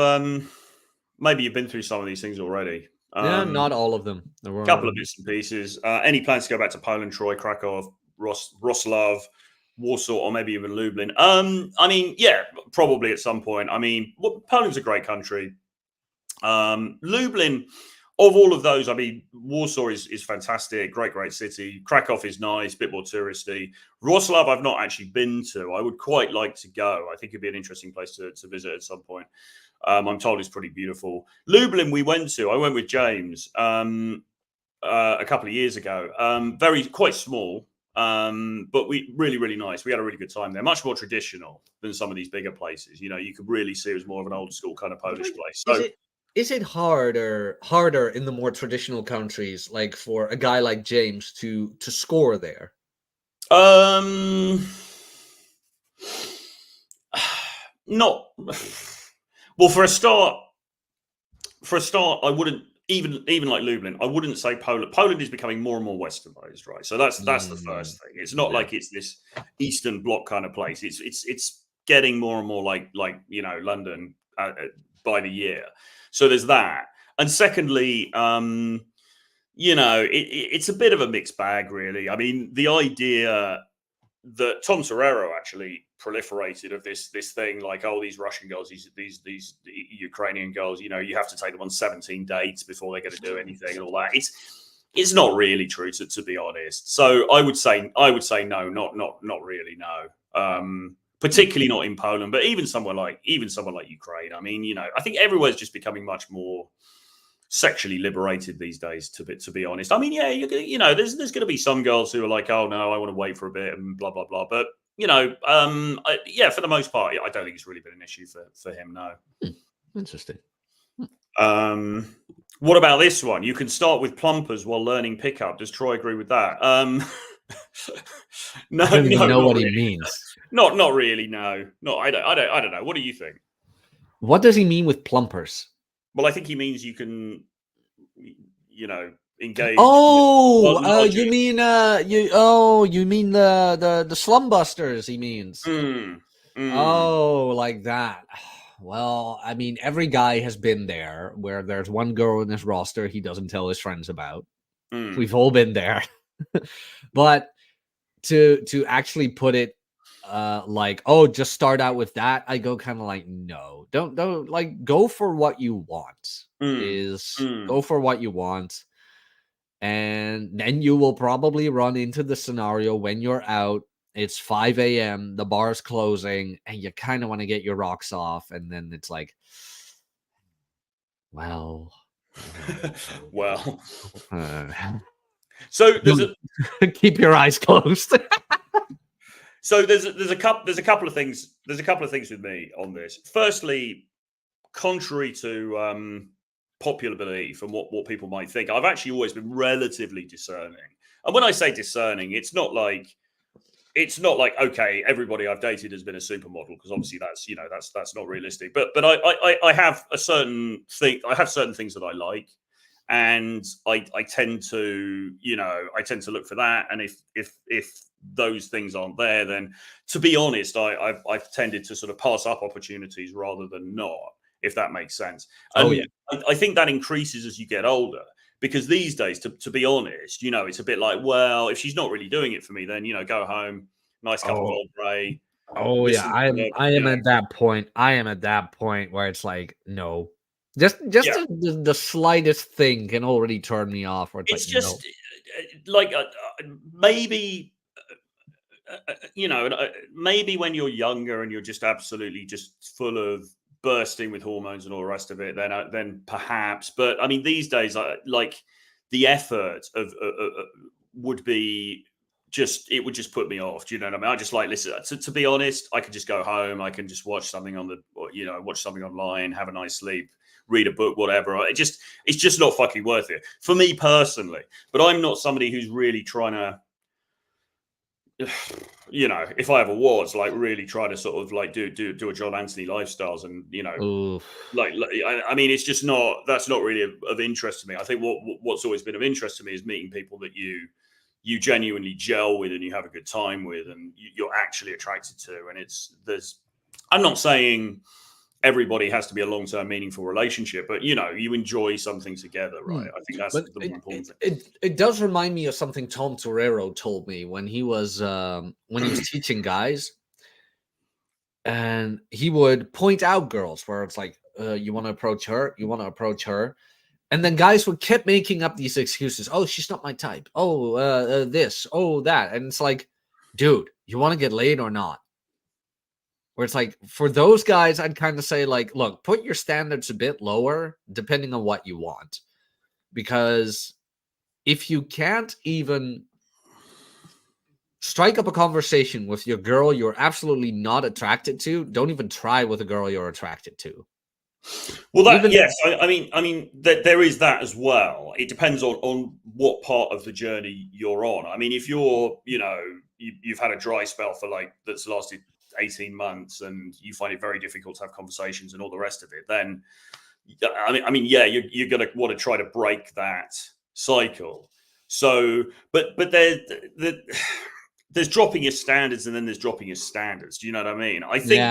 maybe you've been through some of these things already.
Yeah, not all of them. There were
a couple of bits and pieces. Any plans to go back to Poland, Troy, Krakow, Wrocław, Warsaw, or maybe even Lublin? I mean, yeah, probably at some point. I mean, Poland's a great country. Lublin, of all of those, I mean, Warsaw is fantastic, great city. Krakow is nice, a bit more touristy. Wrocław, I've not actually been to. I would quite like to go. I think it'd be an interesting place to visit at some point. I'm told it's pretty beautiful. Lublin, we went to. I went with James a couple of years ago. Quite small, but we really nice. We had a really good time there. Much more traditional than some of these bigger places. You know, you could really see it was more of an old school kind of Polish place. So.
Is it harder in the more traditional countries, like for a guy like James to score there?
Not well. For a start, I wouldn't even like Lublin. I wouldn't say Poland. Poland is becoming more and more westernized, right? So that's the first thing. It's not like it's this Eastern Bloc kind of place. It's getting more and more like London by the year. So there's that. And secondly, it's a bit of a mixed bag, really. I mean, the idea that Tom Torero actually proliferated of this thing, like, oh, these Russian girls, these Ukrainian girls, you have to take them on 17 dates before they're going to do anything and all that. It's not really true, to be honest. So I would say no, not really, no. Particularly not in Poland, but even somewhere like Ukraine. I mean, I think everywhere's just becoming much more sexually liberated these days. To be honest, I mean, yeah, there's going to be some girls who are like, oh no, I want to wait for a bit and blah blah blah. But for the most part, I don't think it's really been an issue for him. No.
Interesting.
What about this one? You can start with plumpers while learning pickup. Does Troy agree with that?
No, I don't even know what he means.
Not really. No. I don't know. What do you think?
What does he mean with plumpers?
Well, I think he means you can, engage.
Oh, you mean the slum busters? He means. Oh, like that. Well, I mean, every guy has been there where there's one girl in his roster he doesn't tell his friends about. We've all been there. But to actually put it like, oh, just start out with that, I go kind of like, no, don't like, go for what you want. Go for what you want, and then you will probably run into the scenario when you're out. It's 5 a.m. the bar's closing and you kind of want to get your rocks off, and then it's like, well
so
keep your eyes closed.
So there's a couple of things with me on this. Firstly, contrary to popular belief and what people might think, I've actually always been relatively discerning. And when I say discerning, it's not like okay, everybody I've dated has been a supermodel, because obviously that's not realistic. But I have a certain thing. I have certain things that I like, and I tend to look for that. And if those things aren't there, then, to be honest, I've tended to sort of pass up opportunities rather than not, if that makes sense. And I think that increases as you get older, because these days, to be honest, it's a bit like, well, if she's not really doing it for me, then go home, nice cup of Old Grey.
Oh yeah, I am at that point. I am at that point where it's like, no, just the slightest thing can already turn me off. Or it's like,
just like maybe. Maybe when you're younger and you're just absolutely just full of bursting with hormones and all the rest of it, then perhaps. But I mean, these days, like, the effort of would be just, it would just put me off. Do you know what I mean? I just like, listen, to be honest, I could just go home. I can just watch something watch something online, have a nice sleep, read a book, whatever. It's just not fucking worth it for me personally. But I'm not somebody who's really trying to, if I ever was, like, really try to sort of like do a John Anthony lifestyles, and I mean, it's just not, that's not really of interest to me. I think what's always been of interest to me is meeting people that you genuinely gel with and you have a good time with and you're actually attracted to. And I'm not saying everybody has to be a long-term meaningful relationship, but you enjoy something together, right? I think that's the more important thing.
It does remind me of something Tom Torero told me when he was teaching guys, and he would point out girls where it's like, you want to approach her, you want to approach her. And then guys would keep making up these excuses. Oh, she's not my type. Oh, this, oh, that. And it's like, dude, you want to get laid or not? Where it's like, for those guys, I'd kind of say, like, look, put your standards a bit lower depending on what you want. Because if you can't even strike up a conversation with your girl you're absolutely not attracted to, don't even try with a girl you're attracted to.
Well, that yes, I mean, there is that as well. It depends on what part of the journey you're on. I mean, if you're, you've had a dry spell for like that's lasted 18 months, and you find it very difficult to have conversations and all the rest of it, then I mean, yeah, you're going to want to try to break that cycle. So, but there's dropping your standards, and then there's dropping your standards. Do you know what I mean? I think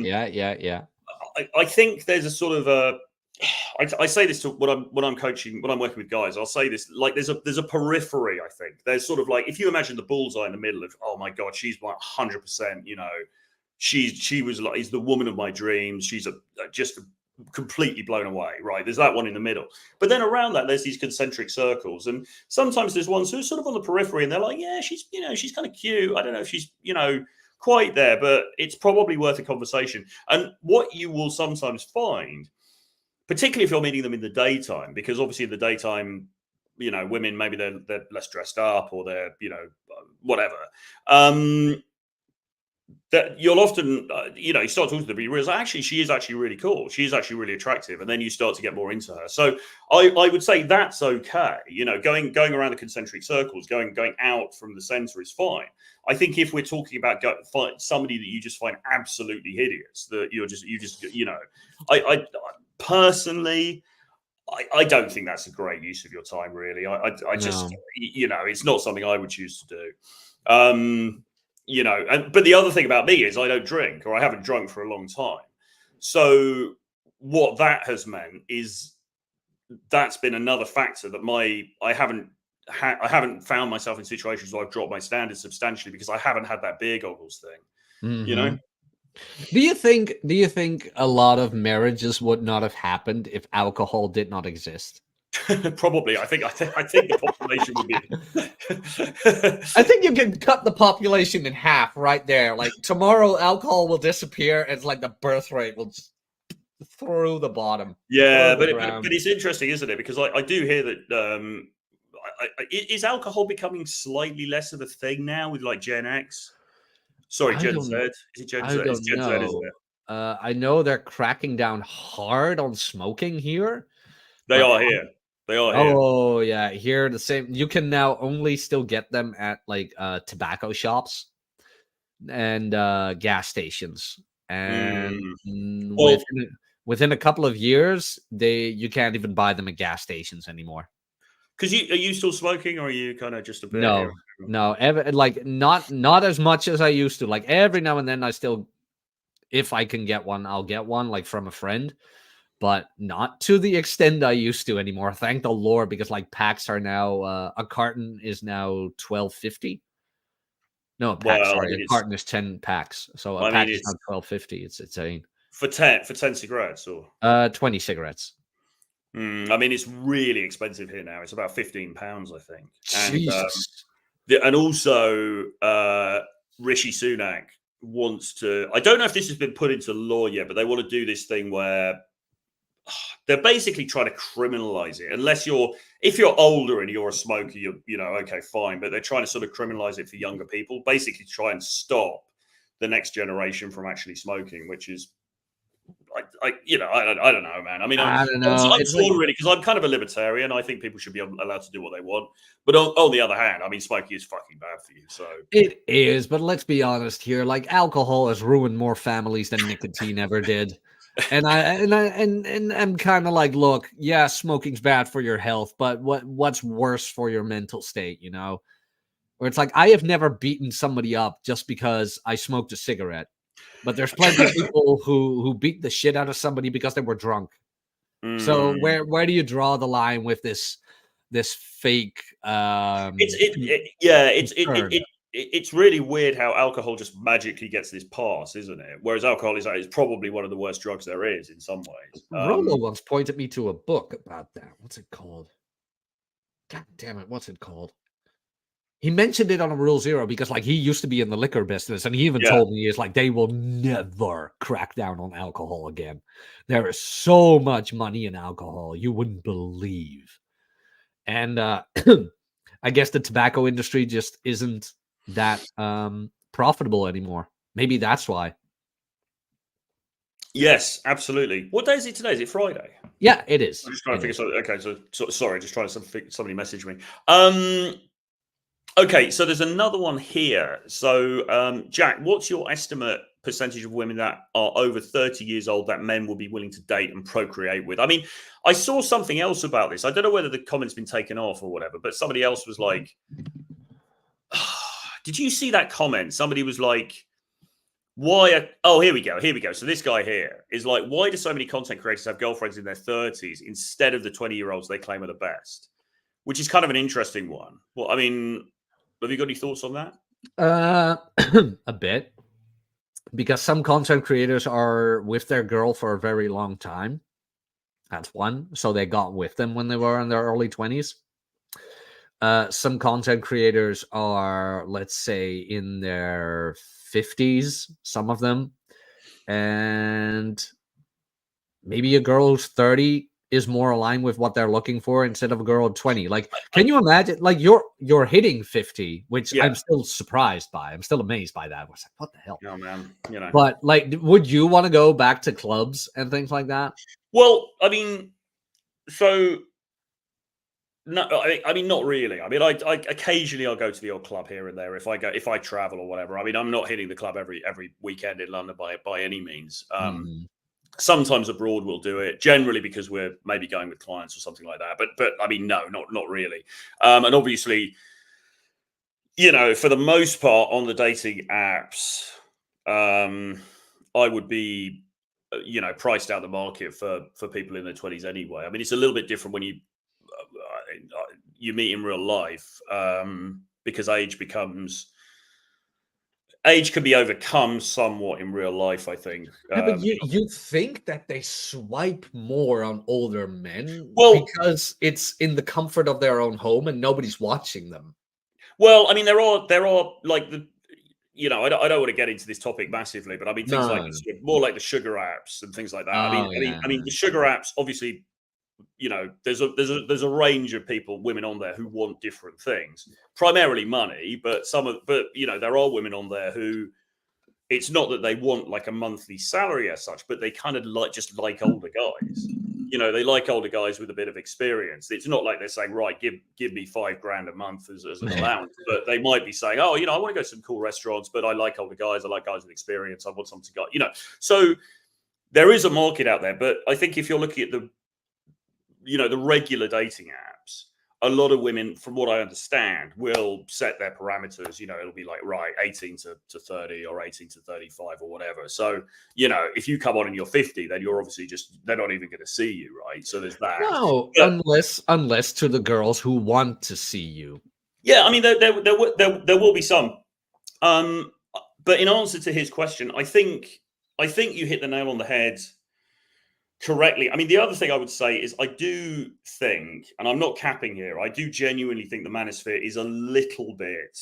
yeah.
I think there's a sort of a. I say this to when I'm coaching, when I'm working with guys. I'll say this, like there's a periphery. I think there's sort of like, if you imagine the bullseye in the middle of, oh my god, she's 100%. She was like, is the woman of my dreams. She's just completely blown away. Right? There's that one in the middle, but then around that there's these concentric circles, and sometimes there's ones who are sort of on the periphery, and they're like, yeah, she's kind of cute. I don't know if she's quite there, but it's probably worth a conversation. And what you will sometimes find, particularly if you're meeting them in the daytime, because obviously in the daytime, women, maybe they're less dressed up, or they're, whatever. That you'll often, you start talking to them, you realize actually she is actually really cool. She is actually really attractive, and then you start to get more into her. So I would say that's okay. Going around the concentric circles, going out from the center is fine. I think if we're talking about somebody that you just find absolutely hideous, that I personally, I don't think that's a great use of your time, really. I just, it's not something I would choose to do. But the other thing about me is I don't drink, or I haven't drunk for a long time. So what that has meant is that's been another factor that I haven't found myself in situations where I've dropped my standards substantially, because I haven't had that beer goggles thing.
Mm-hmm. Do you think a lot of marriages would not have happened if alcohol did not exist?
Probably. I think the population would
be. I think you can cut the population in half right there. Like tomorrow, alcohol will disappear, and it's like the birth rate will just through the bottom.
Yeah, but it's interesting, isn't it? Because I do hear that is alcohol becoming slightly less of a thing now with like Gen X? Sorry, Gen Z. Is it Gen Z? It's Gen Z, isn't it?
I know they're cracking down hard on smoking here.
They are here.
Oh yeah, here the same. You can now only still get them at like tobacco shops and gas stations, and within a couple of years, you can't even buy them at gas stations anymore.
Because are you still smoking, or are you kind of just a bit?
No, not as much as I used to. Like every now and then, I still, if I can get one, I'll get one, like from a friend. But not to the extent I used to anymore. Thank the Lord, because like packs are now a carton is now $12.50. No, a carton is 10 packs. So a pack is not $12.50. It's insane.
For 10 cigarettes, or
20 cigarettes.
I mean, it's really expensive here now. It's about £15, I think.
Jesus.
And also Rishi Sunak wants to. I don't know if this has been put into law yet, but they want to do this thing where they're basically trying to criminalize it. If you're older and you're a smoker, okay, fine. But they're trying to sort of criminalize it for younger people, basically try and stop the next generation from actually smoking, which is, I don't know, man. I mean, I don't know. I'm torn really, because I'm kind of a libertarian. I think people should be allowed to do what they want. But on the other hand, I mean, smoking is fucking bad for you. So
it is. But let's be honest here. Like alcohol has ruined more families than nicotine ever did. And I'm kind of like, look, yeah, smoking's bad for your health, but what's worse for your mental state, Where it's like, I have never beaten somebody up just because I smoked a cigarette, but there's plenty of people who beat the shit out of somebody because they were drunk. So where do you draw the line with this fake?
it's really weird how alcohol just magically gets this pass, isn't it? Whereas alcohol is probably one of the worst drugs there is in some ways.
Rolo once pointed me to a book about that. What's it called? God damn it, what's it called? He mentioned it on a Rule Zero because, like, he used to be in the liquor business, and he even told me, "Is like they will never crack down on alcohol again. There is so much money in alcohol, you wouldn't believe." And I guess the tobacco industry just isn't that profitable anymore. Maybe that's why.
Yes, absolutely. What day is it today? Is it Friday?
Yeah, it is.
I'm just trying to figure something. Okay, so sorry, just trying to somebody message me. Okay, so there's another one here. So, Jack, what's your estimate percentage of women that are over 30 years old that men will be willing to date and procreate with? I mean, I saw something else about this. I don't know whether the comment's been taken off or whatever, but somebody else was like, did you see that comment? Somebody was like, why? Oh, here we go. Here we go. So this guy here is like, why do so many content creators have girlfriends in their 30s instead of the 20-year-olds they claim are the best? Which is kind of an interesting one. Well, I mean, have you got any thoughts on that?
A bit. Because some content creators are with their girl for a very long time. That's one. So they got with them when they were in their early 20s. Some content creators are, let's say, in their 50s, some of them. And maybe a girl who's 30 is more aligned with what they're looking for instead of a girl at 20. Like, can you imagine? Like, you're hitting 50, which I'm still surprised by. I'm still amazed by that. I was like, what the hell?
Oh man, you know.
But like, would you want to go back to clubs and things like that?
Well, I mean, so no, I mean, not really. I mean, I occasionally I'll go to the old club here and there if I travel or whatever. I mean, I'm not hitting the club every weekend in London by any means. Sometimes abroad we'll do it, generally because we're maybe going with clients or something like that. But I mean, no, not really. And obviously, you know, for the most part on the dating apps, I would be, you know, priced out the market for people in their 20s anyway. I mean, it's a little bit different when you meet in real life, because age can be overcome somewhat in real life, I think.
Yeah, but you think that they swipe more on older men because it's in the comfort of their own home and nobody's watching them.
Well, I mean, there are like the, you know, I don't want to get into this topic massively, but I mean things like more like the sugar apps and things like that. I mean the sugar apps, obviously, you know, there's a range of people, women on there who want different things, primarily money, but you know, there are women on there who, it's not that they want like a monthly salary as such, but they kind of like older guys. You know, they like older guys with a bit of experience. It's not like they're saying, right, give me $5,000 a month as an allowance, but they might be saying, oh, you know, I want to go to some cool restaurants, but I like older guys. I like guys with experience. I want someone to go, you know. So there is a market out there, but I think if you're looking at the, you know, the regular dating apps, a lot of women, from what I understand, will set their parameters. You know, it'll be like, right, 18 to 30 or 18 to 35 or whatever. So, you know, if you come on and you're 50, then you're obviously they're not even going to see you, right? So there's that.
No, but, unless to the girls who want to see you.
Yeah, I mean, there will be some. But in answer to his question, I think you hit the nail on the head correctly. I mean, the other thing I would say is I do think, and I'm not capping here, I do genuinely think the manosphere is a little bit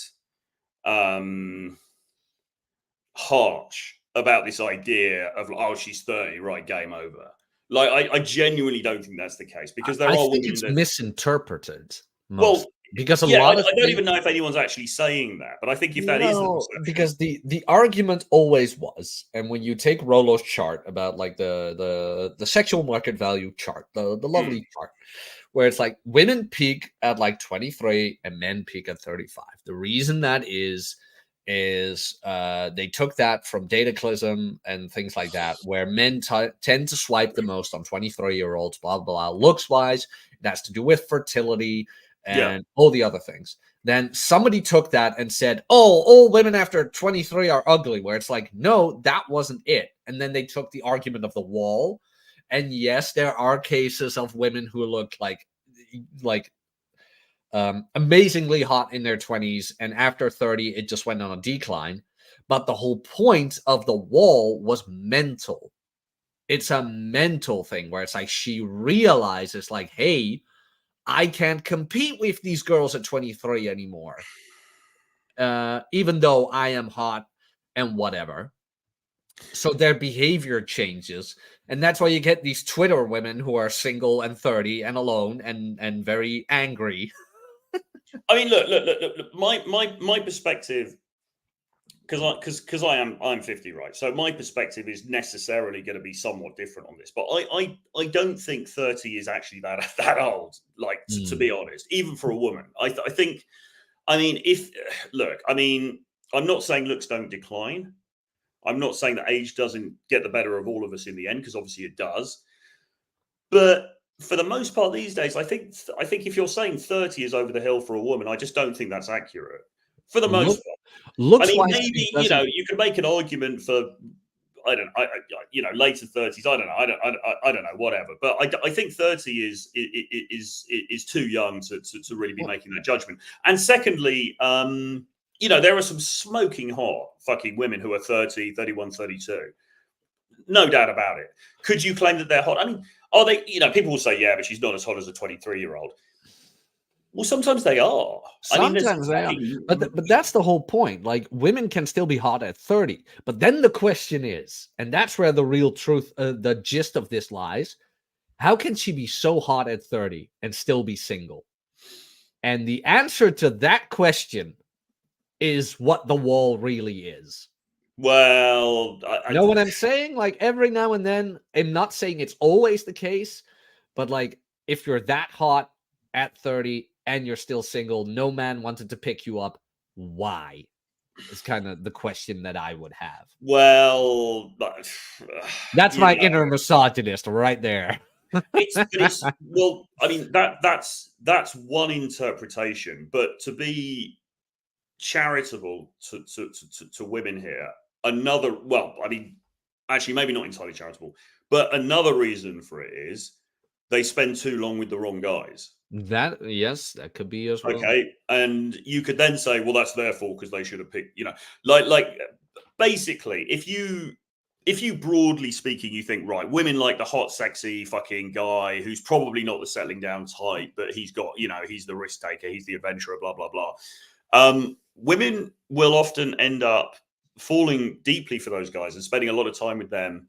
harsh about this idea of, oh, she's 30, right, game over. Like, I genuinely don't think that's the case, because there are women
it's misinterpreted.
Well,
because
I don't even know if anyone's actually saying that, but I think if that is the perception,
because the argument always was, and when you take Rolo's chart about like the sexual market value chart, the lovely chart, where it's like women peak at like 23 and men peak at 35. The reason that is they took that from Dataclysm and things like that, where men tend to swipe the most on 23-year-olds, blah, blah, blah. Looks wise, it has to do with fertility and all the other things. Then somebody took that and said, oh, all women after 23 are ugly, where it's like, no, that wasn't it. And then they took the argument of the wall. And yes, there are cases of women who look like amazingly hot in their 20s, and after 30, it just went on a decline. But the whole point of the wall was mental. It's a mental thing where it's like she realizes, like, hey, I can't compete with these girls at 23 anymore. Even though I am hot and whatever. So their behavior changes. And that's why you get these Twitter women who are single and 30 and alone and very angry.
I mean, look. My perspective, because I'm 50, right? So my perspective is necessarily going to be somewhat different on this. But I don't think 30 is actually that old. Like to be honest, even for a woman, I think. I mean, I'm not saying looks don't decline. I'm not saying that age doesn't get the better of all of us in the end, because obviously it does. But for the most part these days, I think if you're saying 30 is over the hill for a woman, I just don't think that's accurate. For the most part. I mean, maybe, you could make an argument for, later 30s. I don't know, whatever. But I think 30 is too young to really be making that judgment. And secondly, there are some smoking hot fucking women who are 30, 31, 32. No doubt about it. Could you claim that they're hot? I mean, are they, people will say, yeah, but she's not as hot as a 23-year-old. Well, sometimes they are.
Sometimes they are. But that's the whole point. Like, women can still be hot at 30. But then the question is, and that's where the real truth, the gist of this lies, how can she be so hot at 30 and still be single? And the answer to that question is what the wall really is.
Well,
you know what I'm saying? Like, every now and then, I'm not saying it's always the case, but like, if you're that hot at 30 and you're still single, no man wanted to pick you up, why? Is kind of the question that I would have.
Well,
that's my inner misogynist right there.
Well, I mean, that's one interpretation, but to be charitable to women here, actually maybe not entirely charitable, but another reason for it is they spend too long with the wrong guys.
Yes, that could be as well.
Okay, and you could then say, well, that's their fault because they should have picked, like basically, if you broadly speaking, you think, right, women like the hot, sexy fucking guy who's probably not the settling down type, but he's got, he's the risk taker, he's the adventurer, blah, blah, blah. Women will often end up falling deeply for those guys and spending a lot of time with them,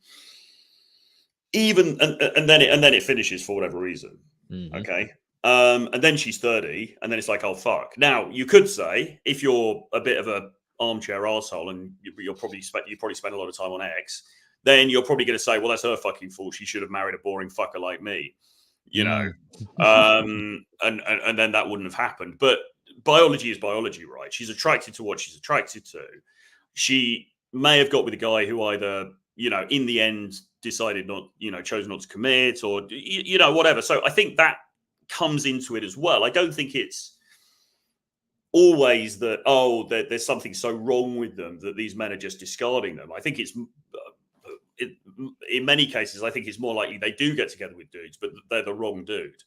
and then it finishes for whatever reason. Mm-hmm. Okay. And then she's 30, and then it's like, oh fuck. Now you could say, if you're a bit of a armchair arsehole and you probably spend a lot of time on X, then you're probably going to say, well, that's her fucking fault. She should have married a boring fucker like me, and then that wouldn't have happened. But biology is biology, right? She's attracted to what she's attracted to. She may have got with a guy who either, in the end decided not, chose not to commit, or, whatever. So I think that comes into it as well. I don't think it's always that, there's something so wrong with them that these men are just discarding them. I think it's, in many cases, I think it's more likely they do get together with dudes, but they're the wrong dude.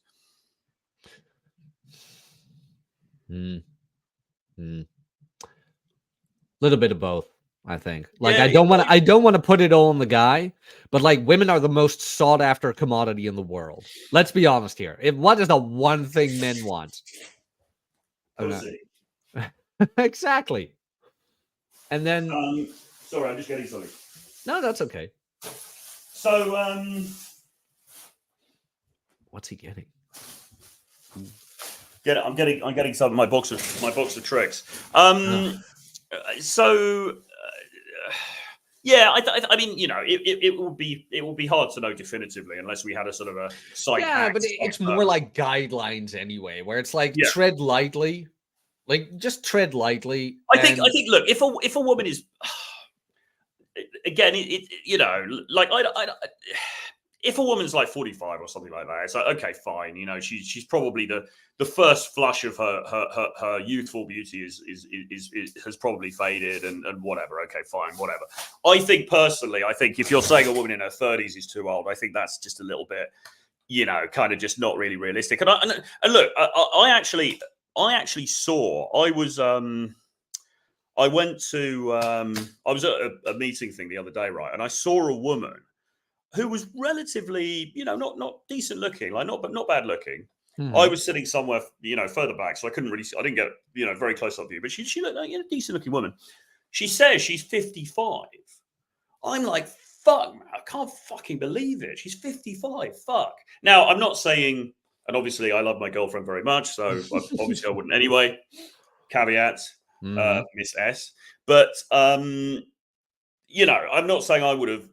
Little bit of both, I think. Like, I don't want to put it all on the guy, but like, women are the most sought after commodity in the world. Let's be honest here. What is the one thing men want? Exactly. And then
sorry, I'm just getting something.
No, that's okay.
So
what's he getting?
I'm getting some of my box of tricks. So yeah, I mean, it will be hard to know definitively unless we had a sort of a psych.
Yeah, but it's more like guidelines anyway, where it's like, tread lightly, like just tread lightly.
I think look, if a woman is again, if a woman's like 45 or something like that, it's like, okay, fine. She's probably the first flush of her youthful beauty has probably faded and whatever. Okay, fine, whatever. I think personally, if you're saying a woman in her 30s is too old, I think that's just a little bit, kind of just not really realistic. And look, I actually, I actually saw. I went to. I was at a meeting thing the other day, right, and I saw a woman who was relatively, not decent looking, like not bad looking. I was sitting somewhere, further back, so I couldn't really see. I didn't get, very close up view, but she looked like a decent looking woman. She says she's 55. I'm like, fuck, man, I can't fucking believe it. She's 55. Fuck. Now, I'm not saying, and obviously I love my girlfriend very much, so obviously I wouldn't anyway. Caveat, Miss S. But, I'm not saying I would have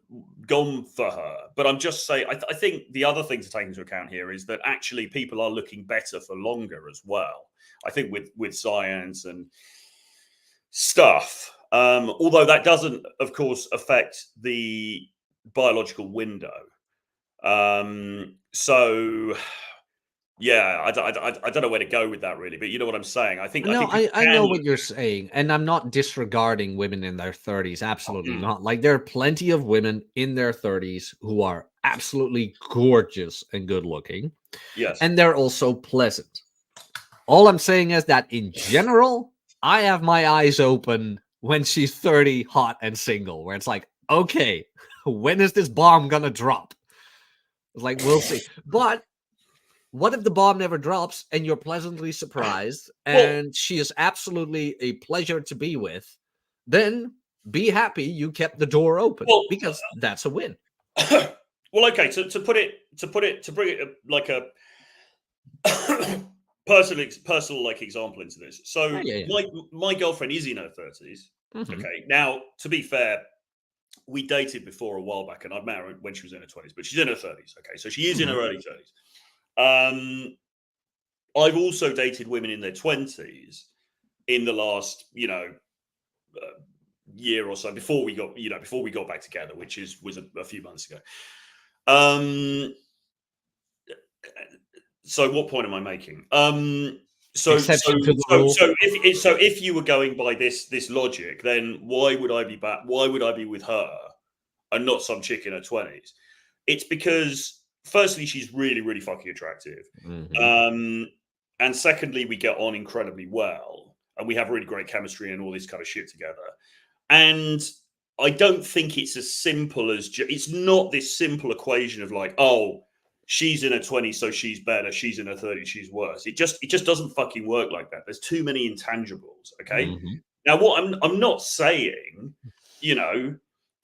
gone for her, but I'm just saying, I think the other thing to take into account here is that actually people are looking better for longer as well. I think with science and stuff, although that doesn't, of course, affect the biological window. So yeah, I don't know where to go with that really, but you know what I'm saying. I think
I know what you're saying, and I'm not disregarding women in their 30s. Absolutely not. Like, there are plenty of women in their 30s who are absolutely gorgeous and good looking.
Yes,
and they're also pleasant. All I'm saying is that in general, I have my eyes open when she's 30, hot and single, where it's like, okay, when is this bomb gonna drop? It's like, we'll see. But what if the bomb never drops and you're pleasantly surprised and she is absolutely a pleasure to be with? Then be happy you kept the door open, because that's a win.
Well, okay, to bring it like a personal like example into this. So my girlfriend is in her 30s. Okay, now to be fair, we dated before a while back, and I've met her when she was in her 20s, but she's in her 30s. Okay, so she is in her early 30s. I've also dated women in their 20s in the last, year or so before we got back together, which was a few months ago. So what point am I making? So if you were going by this logic, then why would I be back? Why would I be with her and not some chick in her 20s? It's because firstly, she's really, really fucking attractive. And secondly, we get on incredibly well and we have really great chemistry and all this kind of shit together. And I don't think it's as simple as it's not this simple equation of like, oh, she's in her 20s, so she's better. She's in her 30s, she's worse. It just doesn't fucking work like that. There's too many intangibles. Okay. Now, what I'm not saying,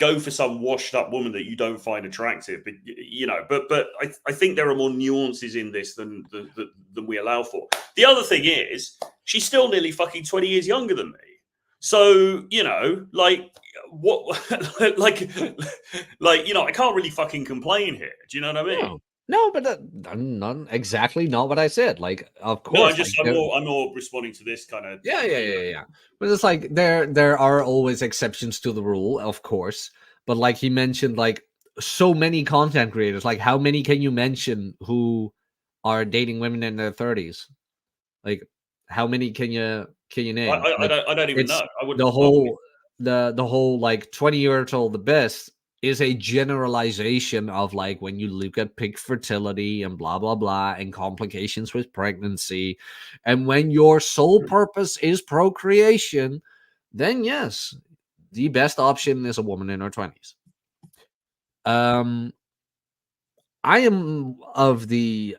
go for some washed up woman that you don't find attractive, but I think there are more nuances in this than we allow for. The other thing is she's still nearly fucking 20 years younger than me. So, like what, like, I can't really fucking complain here. Do you know what I mean?
No, but not exactly not what I said. Like, of course,
no, I'm more responding to this kind of.
Yeah. But it's like there are always exceptions to the rule, of course. But like he mentioned, like so many content creators, like how many can you mention who are dating women in their 30s? Like, how many can you name?
I don't even know. I wouldn't.
The whole like 20-year-old the best is a generalization of like when you look at peak fertility and blah blah blah and complications with pregnancy, and when your sole purpose is procreation, then yes, the best option is a woman in her 20s. I am of the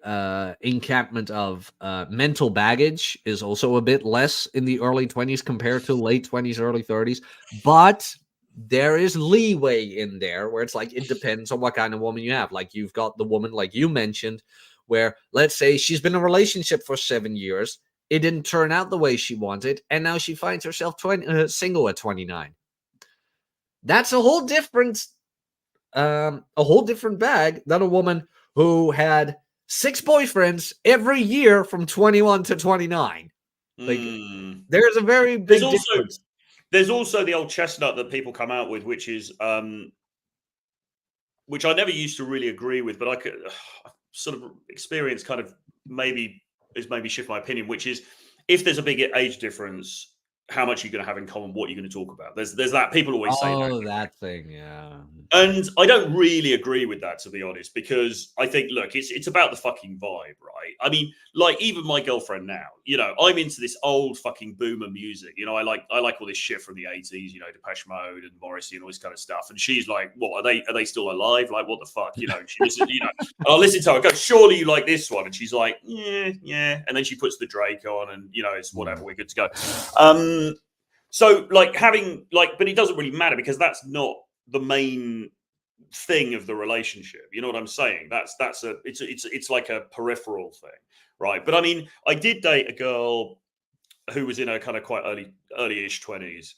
encampment of mental baggage is also a bit less in the early 20s compared to late 20s, early 30s. But there is leeway in there where it's like it depends on what kind of woman you have. Like you've got the woman, like you mentioned, where let's say she's been in a relationship for 7 years. It didn't turn out the way she wanted. And now she finds herself single at 29. That's a whole different bag than a woman who had 6 boyfriends every year from 21 to 29. Like, there's a very big difference.
There's also the old chestnut that people come out with, which is, which I never used to really agree with, but I could sort of experience kind of maybe shift my opinion, which is if there's a big age difference, how much you're going to have in common, what you're going to talk about. There's that. People always say that.
Oh, that thing, yeah.
And I don't really agree with that, to be honest, because I think, look, it's about the fucking vibe, right? I mean, like, even my girlfriend now, you know, I'm into this old fucking boomer music. You know, I like all this shit from the 80s, you know, Depeche Mode and Morrissey and all this kind of stuff. And she's like, what, are they still alive? Like, what the fuck? You know, she listens, you know, and I'll listen to her, I go, surely you like this one. And she's like, yeah. And then she puts the Drake on and, you know, it's whatever, we're good to go. So like but it doesn't really matter because that's not the main thing of the relationship. You know what I'm saying? It's like a peripheral thing, right? But I mean, I did date a girl who was in her kind of quite early-ish 20s,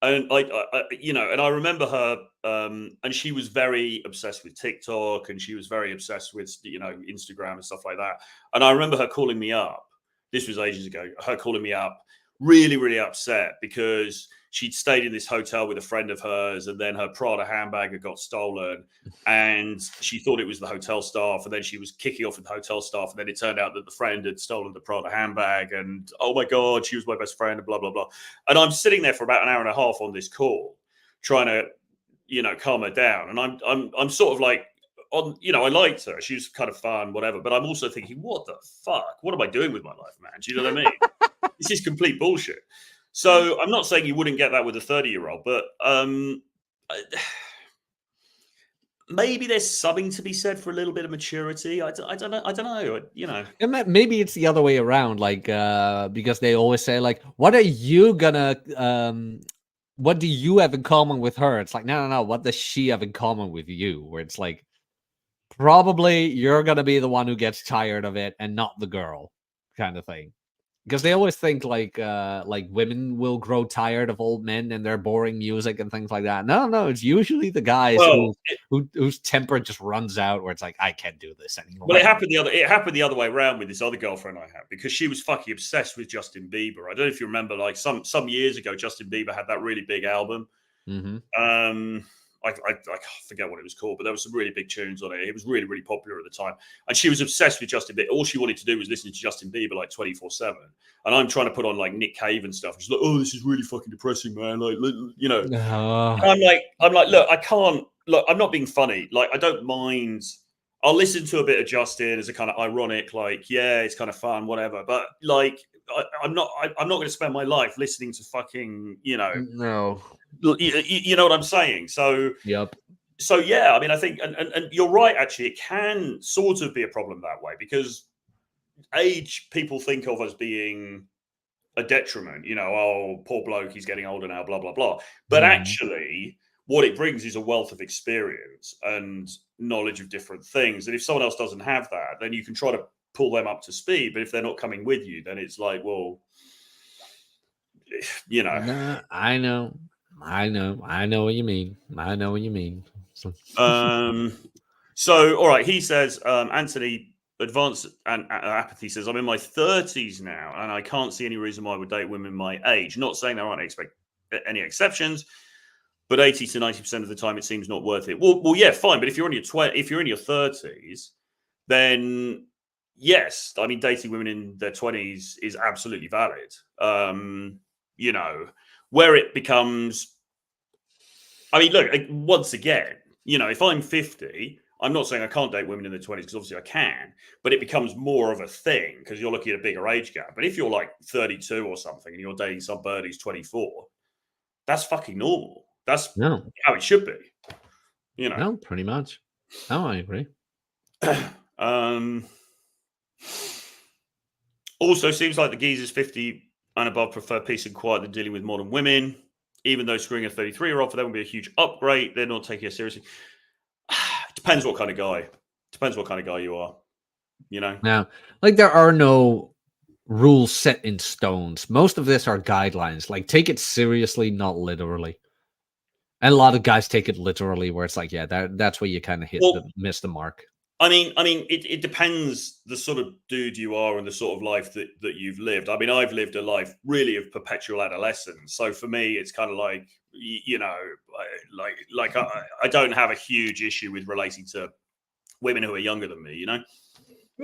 and I you know, and I remember her, and she was very obsessed with TikTok, and she was very obsessed with, you know, Instagram and stuff like that. And I remember her calling me up. This was ages ago. Her calling me up, really, really upset because she'd stayed in this hotel with a friend of hers, and then her Prada handbag had got stolen, and she thought it was the hotel staff, and then she was kicking off with the hotel staff, and then it turned out that the friend had stolen the Prada handbag, and oh my god, she was my best friend, and blah blah blah. And I'm sitting there for about an hour and a half on this call, trying to, you know, calm her down, and I'm sort of like, you know, I liked her, she was kind of fun, whatever, but I'm also thinking, what the fuck? What am I doing with my life, man? Do you know what I mean? This is complete bullshit. So I'm not saying you wouldn't get that with a 30-year-old, but maybe there's something to be said for a little bit of maturity. I don't know. You know,
maybe it's the other way around. Like because they always say, like, what are you gonna? What do you have in common with her? It's like, no. What does she have in common with you? Where it's like, probably you're gonna be the one who gets tired of it, and not the girl, kind of thing. Because they always think like women will grow tired of old men and their boring music and things like that. No, it's usually the guys whose temper just runs out, where it's like, I can't do this anymore.
Well, it happened the other way around with this other girlfriend I had, because she was fucking obsessed with Justin Bieber. I don't know if you remember, like some years ago, Justin Bieber had that really big album.
Mm-hmm.
I forget what it was called, but there were some really big tunes on it. It was really, really popular at the time. And she was obsessed with Justin Bieber. All she wanted to do was listen to Justin Bieber like 24/7. And I'm trying to put on like Nick Cave and stuff. She's like, oh, this is really fucking depressing, man. Like, you know, I'm like, look, I can't, look, I'm not being funny. Like, I don't mind. I'll listen to a bit of Justin as a kind of ironic, like, yeah, it's kind of fun, whatever. But like, I'm not going to spend my life listening to fucking, you know,
no.
You know what I'm saying? So,
yep.
So, yeah, I mean, I think, and you're right, actually, it can sort of be a problem that way, because age people think of as being a detriment, you know, oh, poor bloke, he's getting older now, blah, blah, blah. But actually, what it brings is a wealth of experience and knowledge of different things. And if someone else doesn't have that, then you can try to pull them up to speed. But if they're not coming with you, then it's like, well, you know.
No, I know what you mean.
So, all right, he says, Anthony Advanced and Apathy says, I'm in my 30s now, and I can't see any reason why I would date women my age. Not saying there aren't any exceptions, but 80 to 90% of the time, it seems not worth it. Well, yeah, fine. But if you're in your 30s, then yes, I mean, dating women in their 20s is absolutely valid. You know, where it becomes, I mean, look, once again, you know, if I'm 50, I'm not saying I can't date women in their 20s, because obviously I can, but it becomes more of a thing because you're looking at a bigger age gap. But if you're like 32 or something and you're dating some bird who's 24, that's fucking normal. That's how it should be. You know?
No, pretty much. Oh, I agree.
Also, seems like the geezers 50 and above prefer peace and quiet than dealing with modern women. Even though screwing a 33-year-old for them would be a huge upgrade, they're not taking it seriously. It depends what kind of guy. Depends what kind of guy you are. You know?
Now, like, there are no rules set in stones. Most of this are guidelines. Like, take it seriously, not literally. And a lot of guys take it literally, where it's like, yeah, that's where you kind of miss the mark.
I mean, it depends the sort of dude you are and the sort of life that you've lived. I mean, I've lived a life really of perpetual adolescence. So for me, it's kind of like, you know, like I don't have a huge issue with relating to women who are younger than me, you know?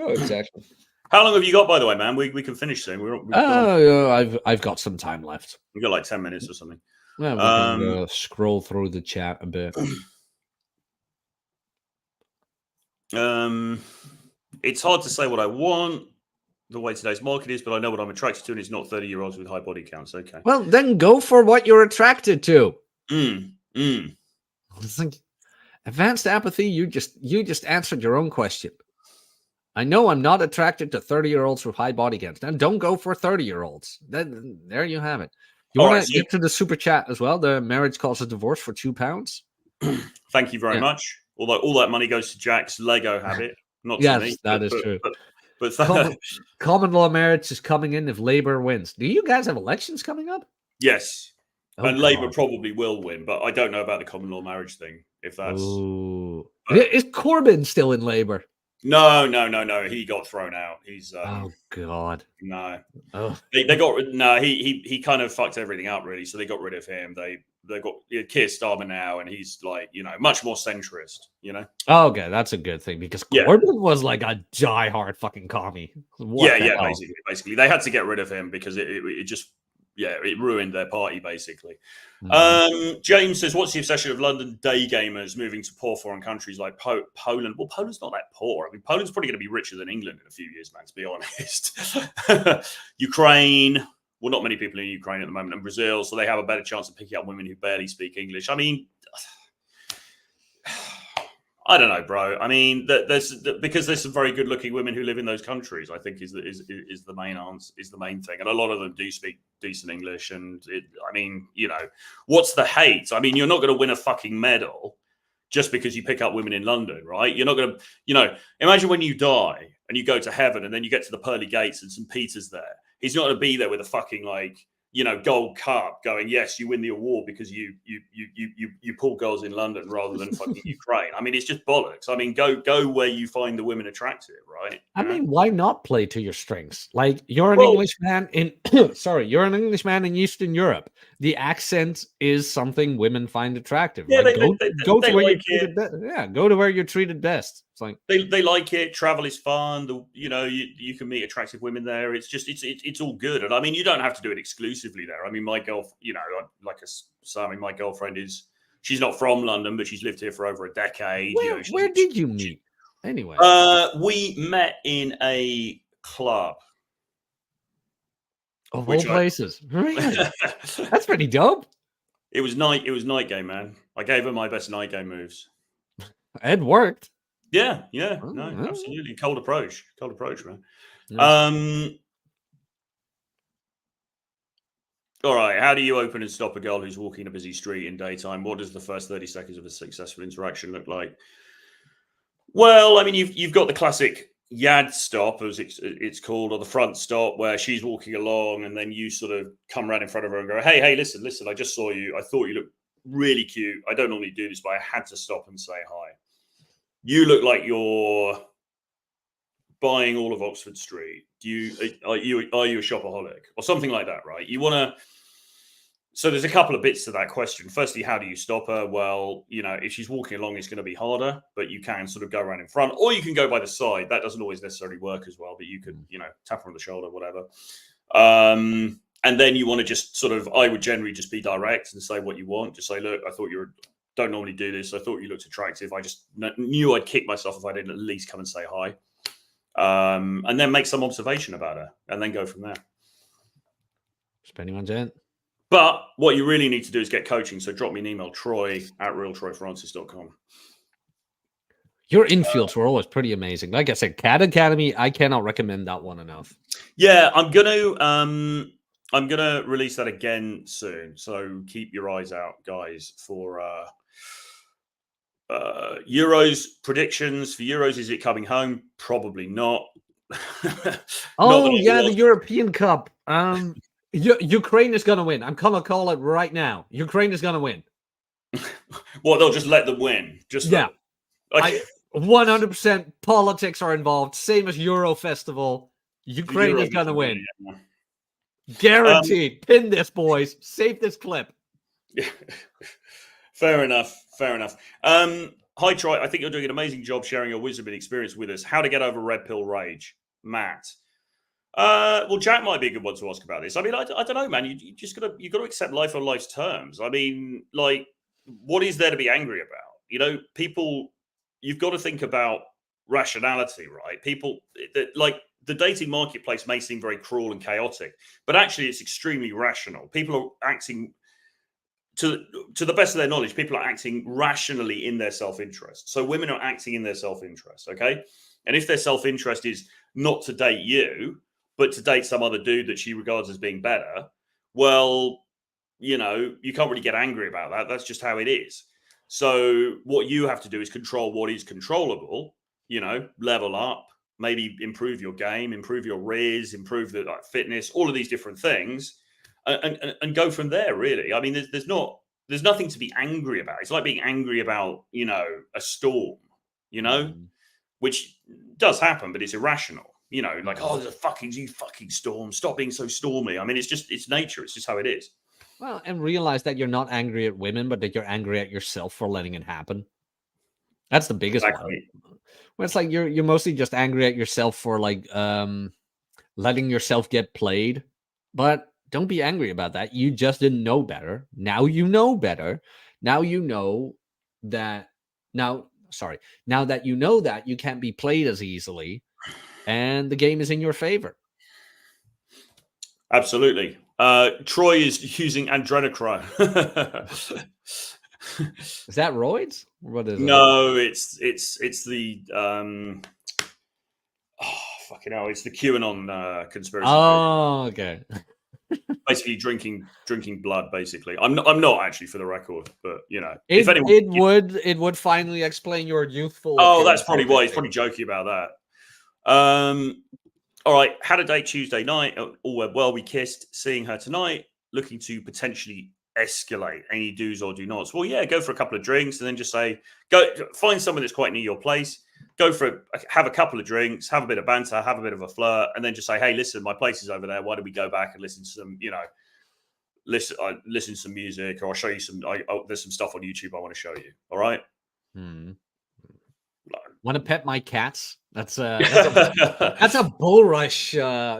Oh, exactly.
How long have you got, by the way, man? We can finish soon.
I've got some time left.
We got like 10 minutes or something.
Yeah, we can scroll through the chat a bit.
It's hard to say what I want the way today's market is, but I know what I'm attracted to, and it's not 30-year-olds with high body counts. Okay.
Well, then go for what you're attracted to. It's like advanced apathy. You just answered your own question. I know I'm not attracted to 30-year-olds with high body counts. Then don't go for 30-year-olds. Then there you have it. You want to get to the super chat as well? The marriage causes divorce for £2.
Thank you very much. Although all that money goes to Jack's Lego habit, not to me.
That is true.
But
common law marriage is coming in if Labour wins. Do you guys have elections coming up?
Yes. And Labour probably will win, but I don't know about the common law marriage thing. If that's
is Corbyn still in Labour?
No. He got thrown out. He's
oh god.
No.
Oh.
They got he kind of fucked everything up really. So they got rid of him. They got Keir Starmer now, and he's like, much more centrist,
Oh, okay, that's a good thing because Corbyn was like a diehard fucking commie.
Basically. They had to get rid of him because it just it ruined their party, basically. James says, what's the obsession of London day gamers moving to poor foreign countries like Poland? Well, Poland's not that poor. I mean, Poland's probably going to be richer than England in a few years, man, to be honest. Ukraine, well, not many people in Ukraine at the moment, and Brazil, so they have a better chance of picking up women who barely speak English. I mean, I don't know, bro. I mean, because there's some very good-looking women who live in those countries. I think is the main answer, is the main thing, and a lot of them do speak decent English. And what's the hate? I mean, you're not going to win a fucking medal just because you pick up women in London, right? You're not going to, imagine when you die and you go to heaven and then you get to the pearly gates and St. Peter's there. He's not going to be there with a fucking gold cup going, yes, you win the award because you pull girls in London rather than fucking Ukraine. I mean, it's just bollocks. I mean, go where you find the women attractive, right?
I mean, why not play to your strengths? Like you're an Englishman in you're an Englishman in Eastern Europe. The accent is something women find attractive.
Yeah,
like, go to where
like
you're treated best. Yeah, go to where you're treated best. It's like
they like it. Travel is fun. You can meet attractive women there. It's just it's all good. And I mean, you don't have to do it exclusively there. I mean, my my girlfriend she's not from London, but she's lived here for over a decade.
Where did you meet? Anyway,
we met in a club.
Of all places, really? That's pretty dope.
It was night game, man. I gave her my best night game moves.
It worked.
Yeah, absolutely. Cold approach, man.
Nice.
All right. How do you open and stop a girl who's walking a busy street in daytime? What does the first 30 seconds of a successful interaction look like? Well, I mean, you've got the classic Yad stop, as it's called, or the front stop, where she's walking along and then you sort of come right in front of her and go, hey, listen, I just saw you. I thought you looked really cute. I don't normally do this, but I had to stop and say hi. You look like you're buying all of Oxford Street. Are you a shopaholic or something like that, right? You want to. So there's a couple of bits to that question. Firstly, how do you stop her? Well, if she's walking along, it's going to be harder, but you can sort of go around in front, or you can go by the side. That doesn't always necessarily work as well, but you can, tap her on the shoulder, whatever. And then you want to just sort of, I would generally just be direct and say what you want. Just say, look, I thought don't normally do this. I thought you looked attractive. I just knew I'd kick myself if I didn't at least come and say hi. And then make some observation about her and then go from there.
Spending on Jen.
But what you really need to do is get coaching. So drop me an email, troy@realtroyfrancis.com.
Your infields were always pretty amazing. Like I said, Cat Academy, I cannot recommend that one enough.
Yeah, I'm gonna release that again soon. So keep your eyes out, guys, for Euros predictions. For Euros, is it coming home? Probably not.
The European Cup. Ukraine is going to win. I'm going to call it right now. Ukraine is going to win.
Well, they'll just let them win.
100% politics are involved. Same as Euro Festival. Ukraine is going to win. Yeah. Guaranteed. Pin this, boys. Save this clip.
Yeah. Fair enough. Hi, Troy. I think you're doing an amazing job sharing your wisdom and experience with us. How to get over red pill rage. Matt. Well, Jack might be a good one to ask about this. I mean, I don't know, man. You just gotta accept life on life's terms. I mean, like, what is there to be angry about? You know, people. You've got to think about rationality, right? People, like, the dating marketplace may seem very cruel and chaotic, but actually, it's extremely rational. People are acting to the best of their knowledge. People are acting rationally in their self-interest. So women are acting in their self-interest, okay? And if their self-interest is not to date you, but to date some other dude that she regards as being better, well, you know, you can't really get angry about that. That's just how it is. So what you have to do is control what is controllable, you know, level up, maybe improve your game, improve your riz, improve the fitness, all of these different things, and go from there, really. I mean, there's nothing to be angry about. It's like being angry about, you know, a storm, you know, which does happen, but it's irrational. You know, like, oh, there's you fucking storm. Stop being so stormy. I mean, it's nature. It's just how it is.
Well, and realize that you're not angry at women, but that you're angry at yourself for letting it happen. That's the biggest one. Well, it's like you're mostly just angry at yourself for like letting yourself get played. But don't be angry about that. You just didn't know better. Now you know better. Now you know that now that you know that you can't be played as easily. And the game is in your favor.
Absolutely. Troy is using adrenochrome.
Is that roids? What is it?
No, it's the fucking hell, it's the QAnon conspiracy.
Oh, okay.
Basically drinking blood, basically. I'm not actually, for the record, but you know,
if anyone, it would finally explain your youthful.
Oh, that's probably why he's probably joking about that. All right, had a date Tuesday night. All went well. We kissed. Seeing her tonight. Looking to potentially escalate. Any do's or do nots? Well, yeah, go for a couple of drinks and then just say, go find someone that's quite near your place. Go for have a couple of drinks, have a bit of banter, have a bit of a flirt, and then just say, hey, listen, my place is over there. Why don't we go back and listen to some, you know, listen to some music, or I'll show you some. There's some stuff on YouTube I want to show you. All right.
Want to pet my cats? That's a bull rush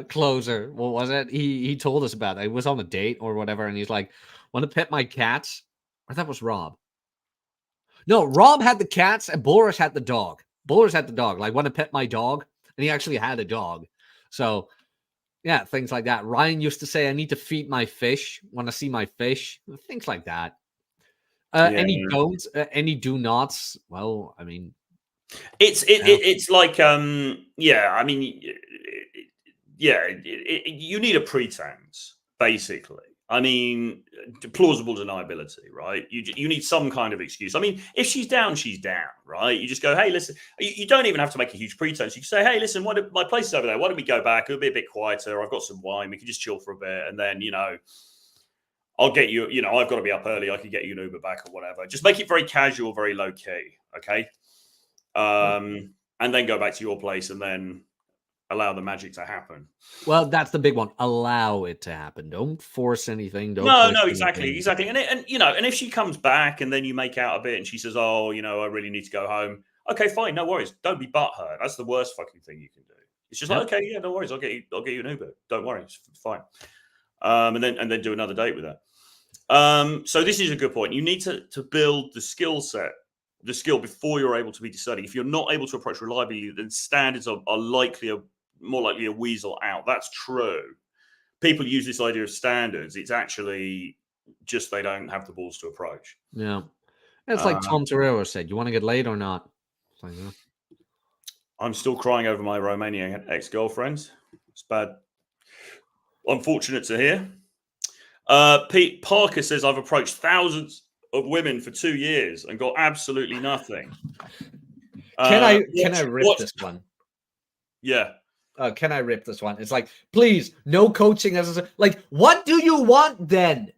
closer. What was it? He told us about it. He was on a date or whatever, and he's like, "Want to pet my cats?" Or that was Rob. No, Rob had the cats, and Bull Rush had the dog. Bull Rush had the dog. Like, want to pet my dog? And he actually had a dog. So, yeah, things like that. Ryan used to say, "I need to feed my fish. Want to see my fish?" Things like that. Any don'ts? Any do nots? Well, I mean.
It's like yeah, I mean, yeah, you need a pretense, basically. I mean, plausible deniability, right? You need some kind of excuse. I mean, if she's down, right? You just go, hey, listen. You don't even have to make a huge pretense. You can say, hey, listen, my place is over there. Why don't we go back? It'll be a bit quieter. I've got some wine. We can just chill for a bit, and then, you know, I'll get you. You know, I've got to be up early. I can get you an Uber back or whatever. Just make it very casual, very low key. Okay. And then go back to your place and then allow the magic to happen.
Well, that's the big one. Allow it to happen. Don't force anything.
No, exactly. And you know, and if she comes back and then you make out a bit and she says, "Oh, you know, I really need to go home." Okay, fine, no worries. Don't be butthurt. That's the worst fucking thing you can do. It's just like, okay, yeah, no worries. I'll get you an Uber. Don't worry, it's fine. And then do another date with her. So this is a good point. You need to build the skill set. The skill before you're able to be discerning. If you're not able to approach reliably, then standards are more likely a weasel out. That's true. People use this idea of standards. It's actually just they don't have the balls to approach.
Yeah. It's like Tom Torero said, you want to get laid or not? Like, yeah.
I'm still crying over my Romanian ex-girlfriend. It's bad. Unfortunate to hear. Pete Parker says, I've approached thousands of women for 2 years and got absolutely nothing.
Can I rip this one?
Yeah.
Can I rip this one? It's like, please, no coaching. Like, what do you want then?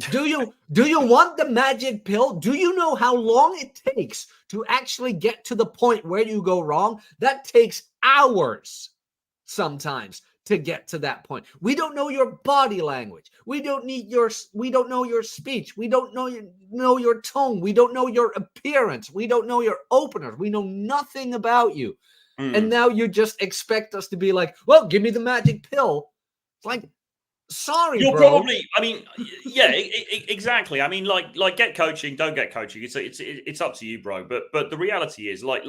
Do you want the magic pill? Do you know how long it takes to actually get to the point where you go wrong? That takes hours sometimes to get to that point. We don't know your body language. We don't know your speech. We don't know your tone. We don't know your appearance. We don't know your openers. We know nothing about you. And now you just expect us to be like, well, give me the magic pill. It's like, sorry,
you're
bro.
probably, I mean, yeah, exactly. I mean, like get coaching, don't get coaching. It's up to you, bro. But the reality is, like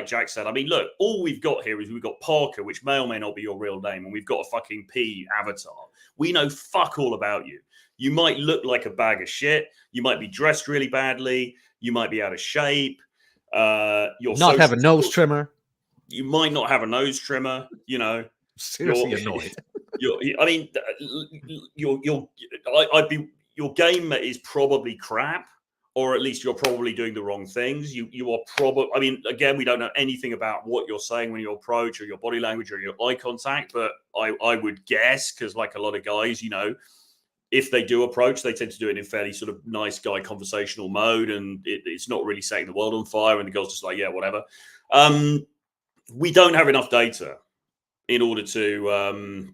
Jack said, I mean, look, all we've got here is we've got Parker, which may or may not be your real name, and we've got a fucking P avatar. We know fuck all about you. You might look like a bag of shit. You might be dressed really badly. You might be out of shape. You're
not have a nose trimmer.
You might not have a nose trimmer. You know,
seriously annoyed.
I mean, your game is probably crap, or at least you're probably doing the wrong things. You are probably. I mean, again, we don't know anything about what you're saying when you approach, or your body language, or your eye contact. But I would guess, because like a lot of guys, you know, if they do approach, they tend to do it in fairly sort of nice guy conversational mode, and it's not really setting the world on fire. And the girl's just like, yeah, whatever. We don't have enough data in order to,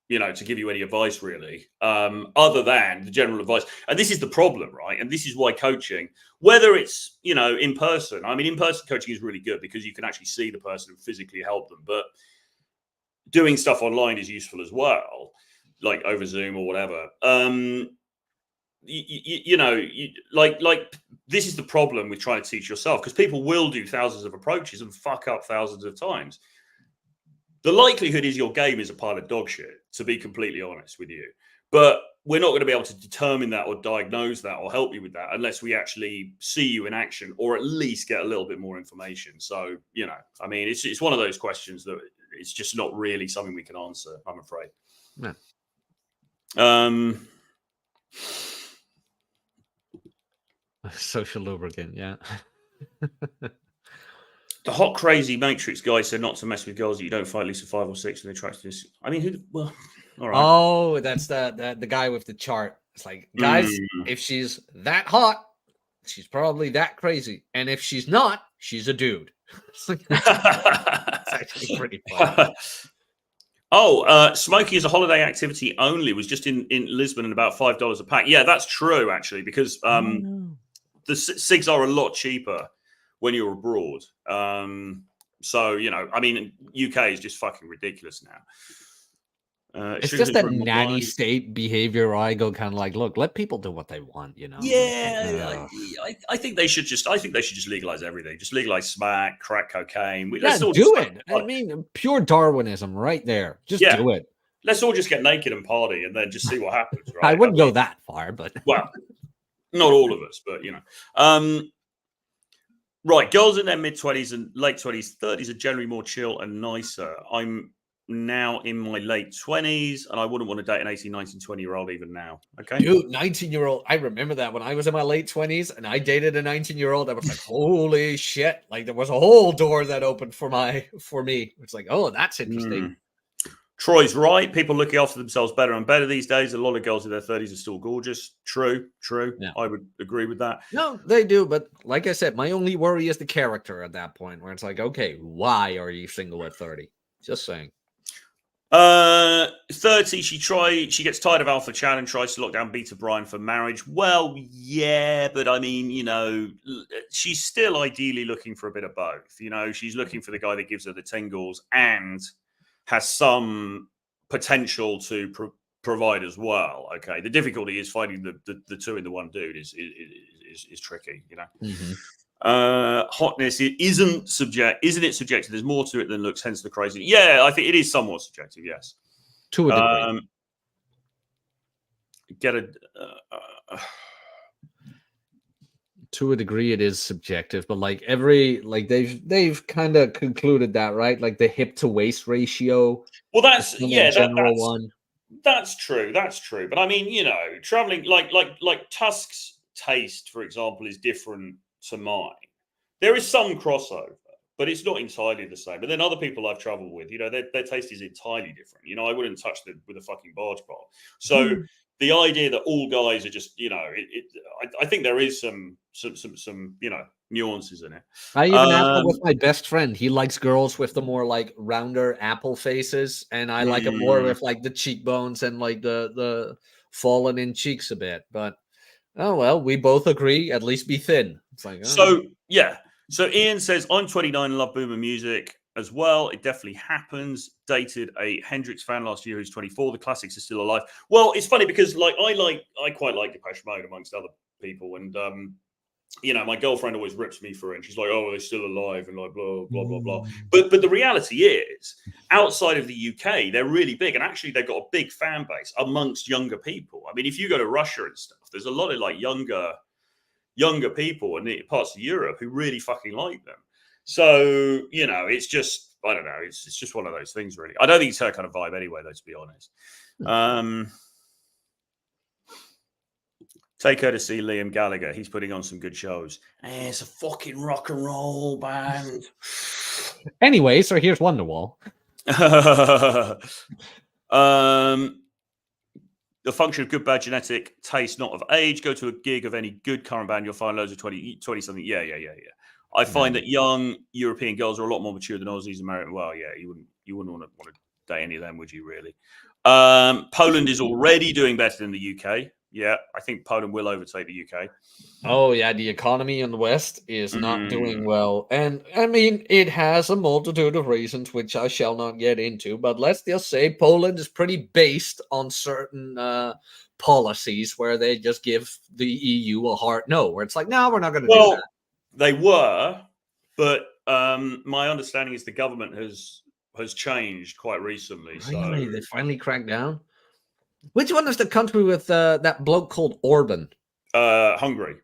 to give you any advice really, other than the general advice. And this is the problem, right? And this is why coaching, whether it's, in person, I mean, in-person coaching is really good because you can actually see the person and physically help them. But doing stuff online is useful as well, like over Zoom or whatever. This is the problem with trying to teach yourself, because people will do thousands of approaches and fuck up thousands of times. The likelihood is your game is a pile of dog shit, to be completely honest with you. But we're not going to be able to determine that or diagnose that or help you with that unless we actually see you in action, or at least get a little bit more information. So, I mean, it's one of those questions that it's just not really something we can answer, I'm afraid.
No. Social lubricant, yeah.
The hot crazy Matrix guy said not to mess with girls that you don't fight at least a 5 or 6 when they try to this. I mean, all right.
Oh, that's the guy with the chart. It's like, guys, if she's that hot, she's probably that crazy, and if she's not, she's a dude. It's actually pretty funny.
Smoking is a holiday activity only. Was just in Lisbon and about $5 a pack. Yeah, that's true actually, because the cigs are a lot cheaper when you're abroad. So, I mean, UK is just fucking ridiculous now.
It's just that nanny state behavior. I go kind of like, look, let people do what they want,
Yeah, I think they should just legalize everything. Just legalize smack, crack cocaine.
Let's do it. I mean, pure Darwinism right there. Just do it.
Let's all just get naked and party and then just see what happens. Right?
I wouldn't go that far, but
well, not all of us, but right. Girls in their mid-20s and late 20s, 30s are generally more chill and nicer. I'm now in my late 20s and I wouldn't want to date an 18, 19, 20-year-old even now. Okay.
Dude, 19-year-old. I remember that when I was in my late 20s and I dated a 19-year-old, I was like, holy shit. Like there was a whole door that opened for me. It's like, oh, that's interesting.
Troy's right. People looking after themselves better and better these days. A lot of girls in their 30s are still gorgeous. True. Yeah. I would agree with that.
No, they do. But like I said, my only worry is the character at that point, where it's like, okay, why are you single at 30? Just saying.
30, she gets tired of Alpha Chan and tries to lock down Beta Brian for marriage. Well, yeah, but I mean, she's still ideally looking for a bit of both. She's looking for the guy that gives her the tingles and has some potential to provide as well. Okay, the difficulty is finding the two in the one dude is tricky. Hotness isn't it subjective? There's more to it than looks, hence the crazy. Yeah, I think it is somewhat subjective. Yes,
to a degree. To a degree, it is subjective, but like they've kind of concluded that, right? Like the hip to waist ratio.
Well, that's general one. That's true. But I mean, traveling like Tusk's taste, for example, is different to mine. There is some crossover, but it's not entirely the same. But then other people I've traveled with, their taste is entirely different. I wouldn't touch them with a fucking barge pole. So the idea that all guys are just, I think there is some nuances in it.
I even have it with my best friend. He likes girls with the more like rounder apple faces, and I like it more with like the cheekbones and like the fallen in cheeks a bit. But oh well, we both agree. At least be thin. It's like
so. Yeah. So Ian says, I'm 29 and love boomer music. as well. It definitely happens. Dated a Hendrix fan last year who's 24. The classics are still alive. Well, it's funny because I quite like Depeche Mode amongst other people, and my girlfriend always rips me for it. And she's like, "Oh, they're still alive," and like blah blah blah blah. But the reality is, outside of the UK, they're really big, and actually they've got a big fan base amongst younger people. I mean, if you go to Russia and stuff, there's a lot of like younger people in parts of Europe who really fucking like them. So it's just, I don't know, it's just one of those things, really. I don't think it's her kind of vibe anyway, though, to be honest. Take her to see Liam Gallagher. He's putting on some good shows. It's a fucking rock and roll band.
Anyway, so here's Wonderwall.
The function of good, bad genetic taste, not of age. Go to a gig of any good current band, you'll find loads of 20-something. Yeah. I find that young European girls are a lot more mature than Aussies, American. Well, yeah, you wouldn't want to date any of them, would you, really? Poland is already doing better than the UK. Yeah, I think Poland will overtake the UK.
Oh, yeah, the economy in the West is not doing well. And, I mean, it has a multitude of reasons, which I shall not get into. But let's just say Poland is pretty based on certain policies where they just give the EU a hard no, where it's like, no, we're not going to do that.
They were, but my understanding is the government has changed quite recently.
Really?
So
They finally cracked down? Which one is the country with that bloke called Orban?
Hungary.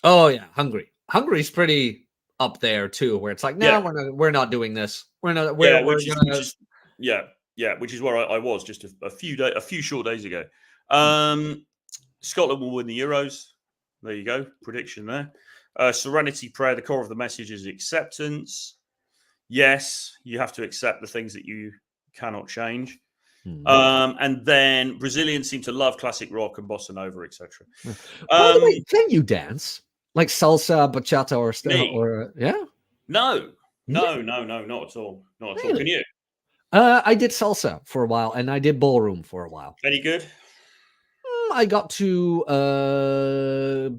Oh yeah, Hungary. Hungary's pretty up there too, where it's like, no, we're not doing this. Which
is where I was just a few short days ago. Scotland will win the Euros. There you go, prediction there. Serenity prayer. The core of the message is acceptance. Yes, you have to accept the things that you cannot change. And then Brazilians seem to love classic rock and bossa nova, etc.
By the way, can you dance like salsa, bachata, or yeah?
No, not at all. Not at all. Can you?
I did salsa for a while, and I did ballroom for a while.
Any good?
I got to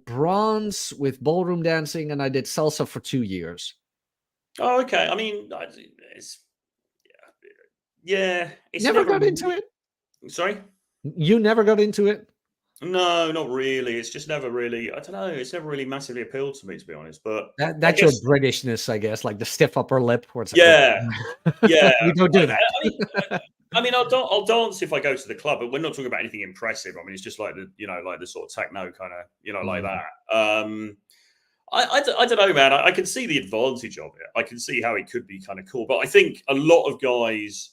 bronze with ballroom dancing, and I did salsa for 2 years.
Oh, okay. I mean, it's It's
never got into it.
Sorry?
You never got into it?
No, not really. It's just never really, I don't know, it's never really massively appealed to me, to be honest. But
that's your Britishness, I guess, like the stiff upper lip. Where it's
you
don't do that.
I mean, I'll dance if I go to the club, but we're not talking about anything impressive. I mean, it's just like the sort of techno kind of, like that. I don't know, man. I can see the advantage of it. I can see how it could be kind of cool. But I think a lot of guys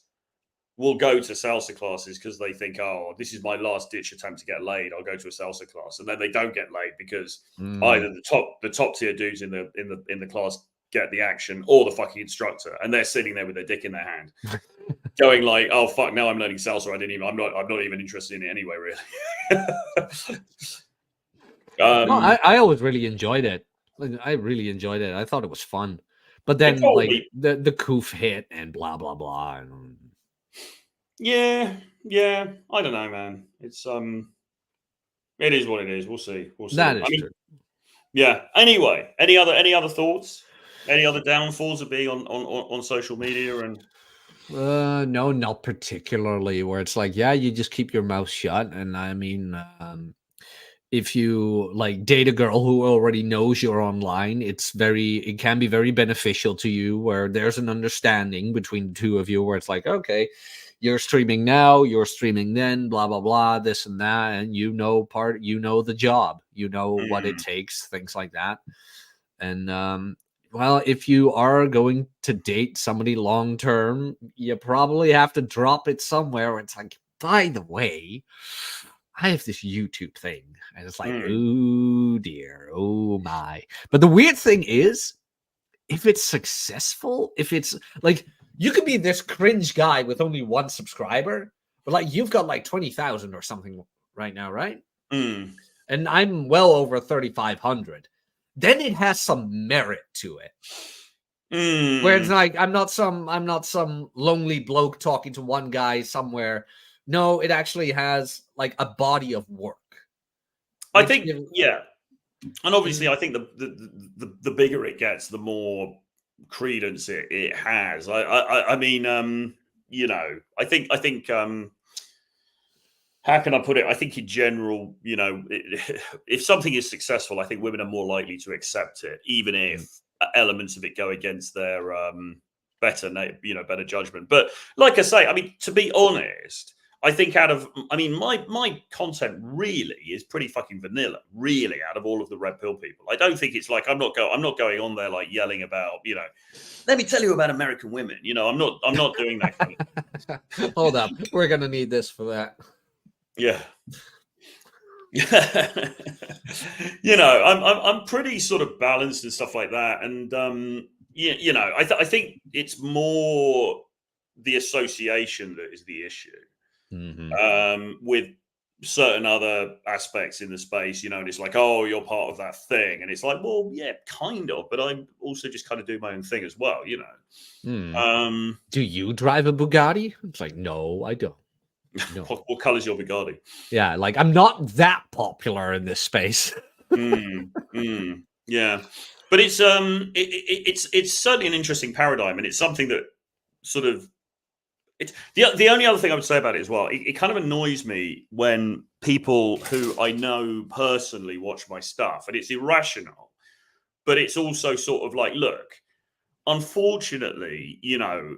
will go to salsa classes because they think, oh, this is my last ditch attempt to get laid. I'll go to a salsa class, and then they don't get laid because either the top tier dudes in the class get the action, or the fucking instructor, and they're sitting there with their dick in their hand, going like, "Oh fuck, now I'm learning salsa. I'm not even interested in it anyway, really."
I always really enjoyed it. I really enjoyed it. I thought it was fun, but then like the coof hit and blah blah blah.
Yeah. I don't know, man. It's it is what it is. We'll see.
That is true.
Yeah. Anyway, any other thoughts? Any other downfalls of being on social media? And
no, not particularly. Where it's like, yeah, you just keep your mouth shut. And I mean, if you like date a girl who already knows you're online, it can be very beneficial to you, where there's an understanding between the two of you, where it's like, okay, you're streaming now, you're streaming then, blah blah blah, this and that, and the job, what it takes, things like that. And well, if you are going to date somebody long term, you probably have to drop it somewhere where it's like, by the way, I have this YouTube thing. And it's like, oh dear, oh my. But the weird thing is, if it's successful, if it's like, you could be this cringe guy with only 1 subscriber, but like you've got like 20,000 or something right now, right? And I'm well over 3,500. Then it has some merit to it. Where it's like, I'm not some lonely bloke talking to one guy somewhere. No, it actually has like a body of work.
I think, yeah. And obviously, I think the bigger it gets, the more credence it has. I mean, you know, I think how can I put it? I think in general, you know, if something is successful, I think women are more likely to accept it, even if elements of it go against their better judgment. But like I say, I mean, to be honest, I think my content really is pretty fucking vanilla, really, out of all of the red pill people. I don't think it's like I'm not going on there like yelling about, you know, let me tell you about American women. You know, I'm not doing that kind
of Hold up. We're gonna need this for that.
Yeah. You know, I'm pretty sort of balanced and stuff like that. And you know, I think it's more the association that is the issue. With certain other aspects in the space, you know, and it's like, oh, you're part of that thing. And it's like, well, yeah, kind of, but I also just kind of do my own thing as well, you know.
Do you drive a Bugatti? It's like, no, I don't. No.
What color is your Bugatti?
Yeah, like I'm not that popular in this space.
Yeah, but it's certainly an interesting paradigm, and it's something that sort of it's the only other thing I would say about it as well. It kind of annoys me when people who I know personally watch my stuff, and it's irrational, but it's also sort of like, look, unfortunately, you know,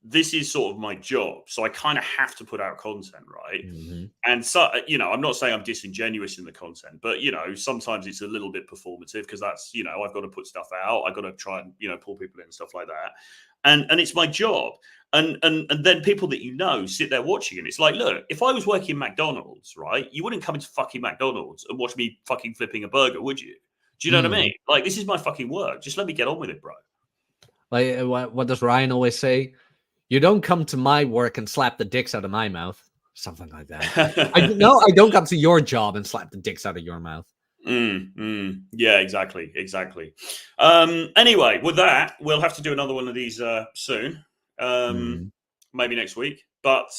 this is sort of my job, so I kind of have to put out content, right? And so, you know, I'm not saying I'm disingenuous in the content, but you know, sometimes it's a little bit performative because that's, you know, I've got to put stuff out, I've got to try and, you know, pull people in and stuff like that, and it's my job. And then people that you know sit there watching, and it's like, look, if I was working McDonald's, right, you wouldn't come into fucking McDonald's and watch me fucking flipping a burger, would you? Do you know what I mean? Like, this is my fucking work. Just let me get on with it, bro.
Like, what does Ryan always say? You don't come to my work and slap the dicks out of my mouth. Something like that. I don't come to your job and slap the dicks out of your mouth.
Yeah, exactly. Anyway, with that, we'll have to do another one of these soon. Maybe next week. But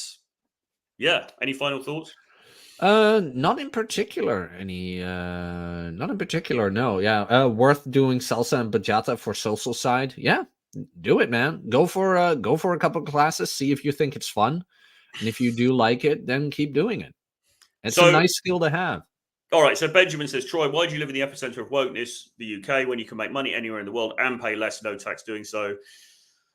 yeah, any final thoughts?
Not in particular. Not in particular. No. Yeah. Worth doing salsa and bachata for social side. Yeah. Do it, man. Go for a couple of classes. See if you think it's fun, and if you do like it, then keep doing it. It's a nice skill to have.
All right. So Benjamin says, Troy, why do you live in the epicenter of wokeness, the UK, when you can make money anywhere in the world and pay less, no tax doing so?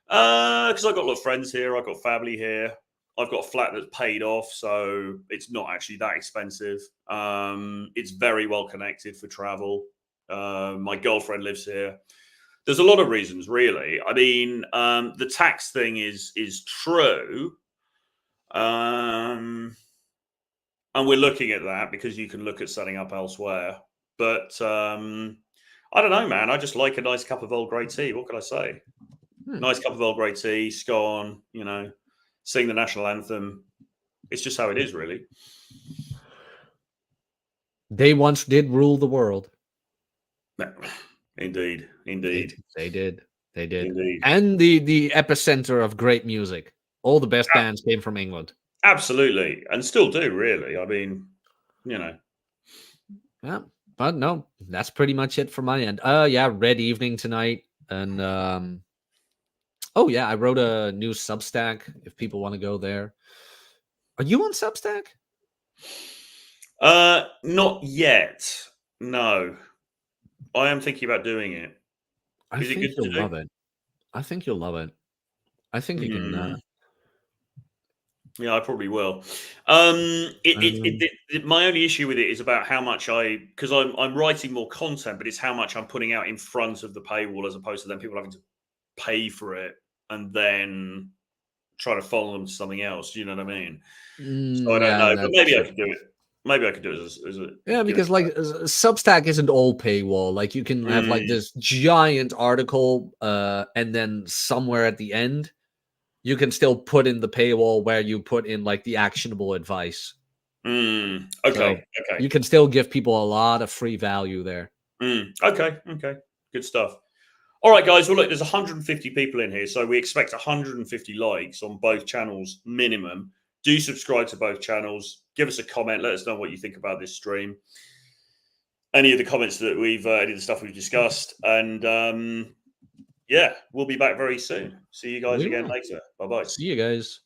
Because I've got a lot of friends here. I've got family here. I've got a flat that's paid off, so it's not actually that expensive. It's very well connected for travel. My girlfriend lives here. There's a lot of reasons, really. I mean, the tax thing is true. And we're looking at that because you can look at setting up elsewhere. But I don't know, man. I just like a nice cup of Earl Grey tea. What can I say? Nice cup of Earl Grey tea, scone, you know, sing the national anthem. It's just how it is, really.
They once did rule the world.
Indeed.
They did.
Indeed.
And the epicenter of great music. All the best bands came from England.
Absolutely. And still do, really. I mean, you know.
Yeah. But no, that's pretty much it for my end. Yeah, Red Evening tonight. And oh yeah, I wrote a new Substack if people want to go there. Are you on Substack?
Not yet. No. I am thinking about doing it.
I think you'll love it. I think you'll love it. I think you can.
Yeah, I probably will. My only issue with it is about how much because I'm writing more content, but it's how much I'm putting out in front of the paywall as opposed to then people having to pay for it and then try to follow them to something else. You know what I mean? So I don't know, but maybe I could do it. Maybe I could do it as a
because like Substack isn't all paywall. Like you can have like this giant article, and then somewhere at the end, you can still put in the paywall where you put in like the actionable advice.
Okay.
So you can still give people a lot of free value there.
Okay. Good stuff. All right, guys. Well, look, there's 150 people in here, so we expect 150 likes on both channels minimum. Do subscribe to both channels. Give us a comment. Let us know what you think about this stream. Any of the comments that any of the stuff we've discussed. And yeah, we'll be back very soon. See you guys again later. Bye-bye.
See you guys.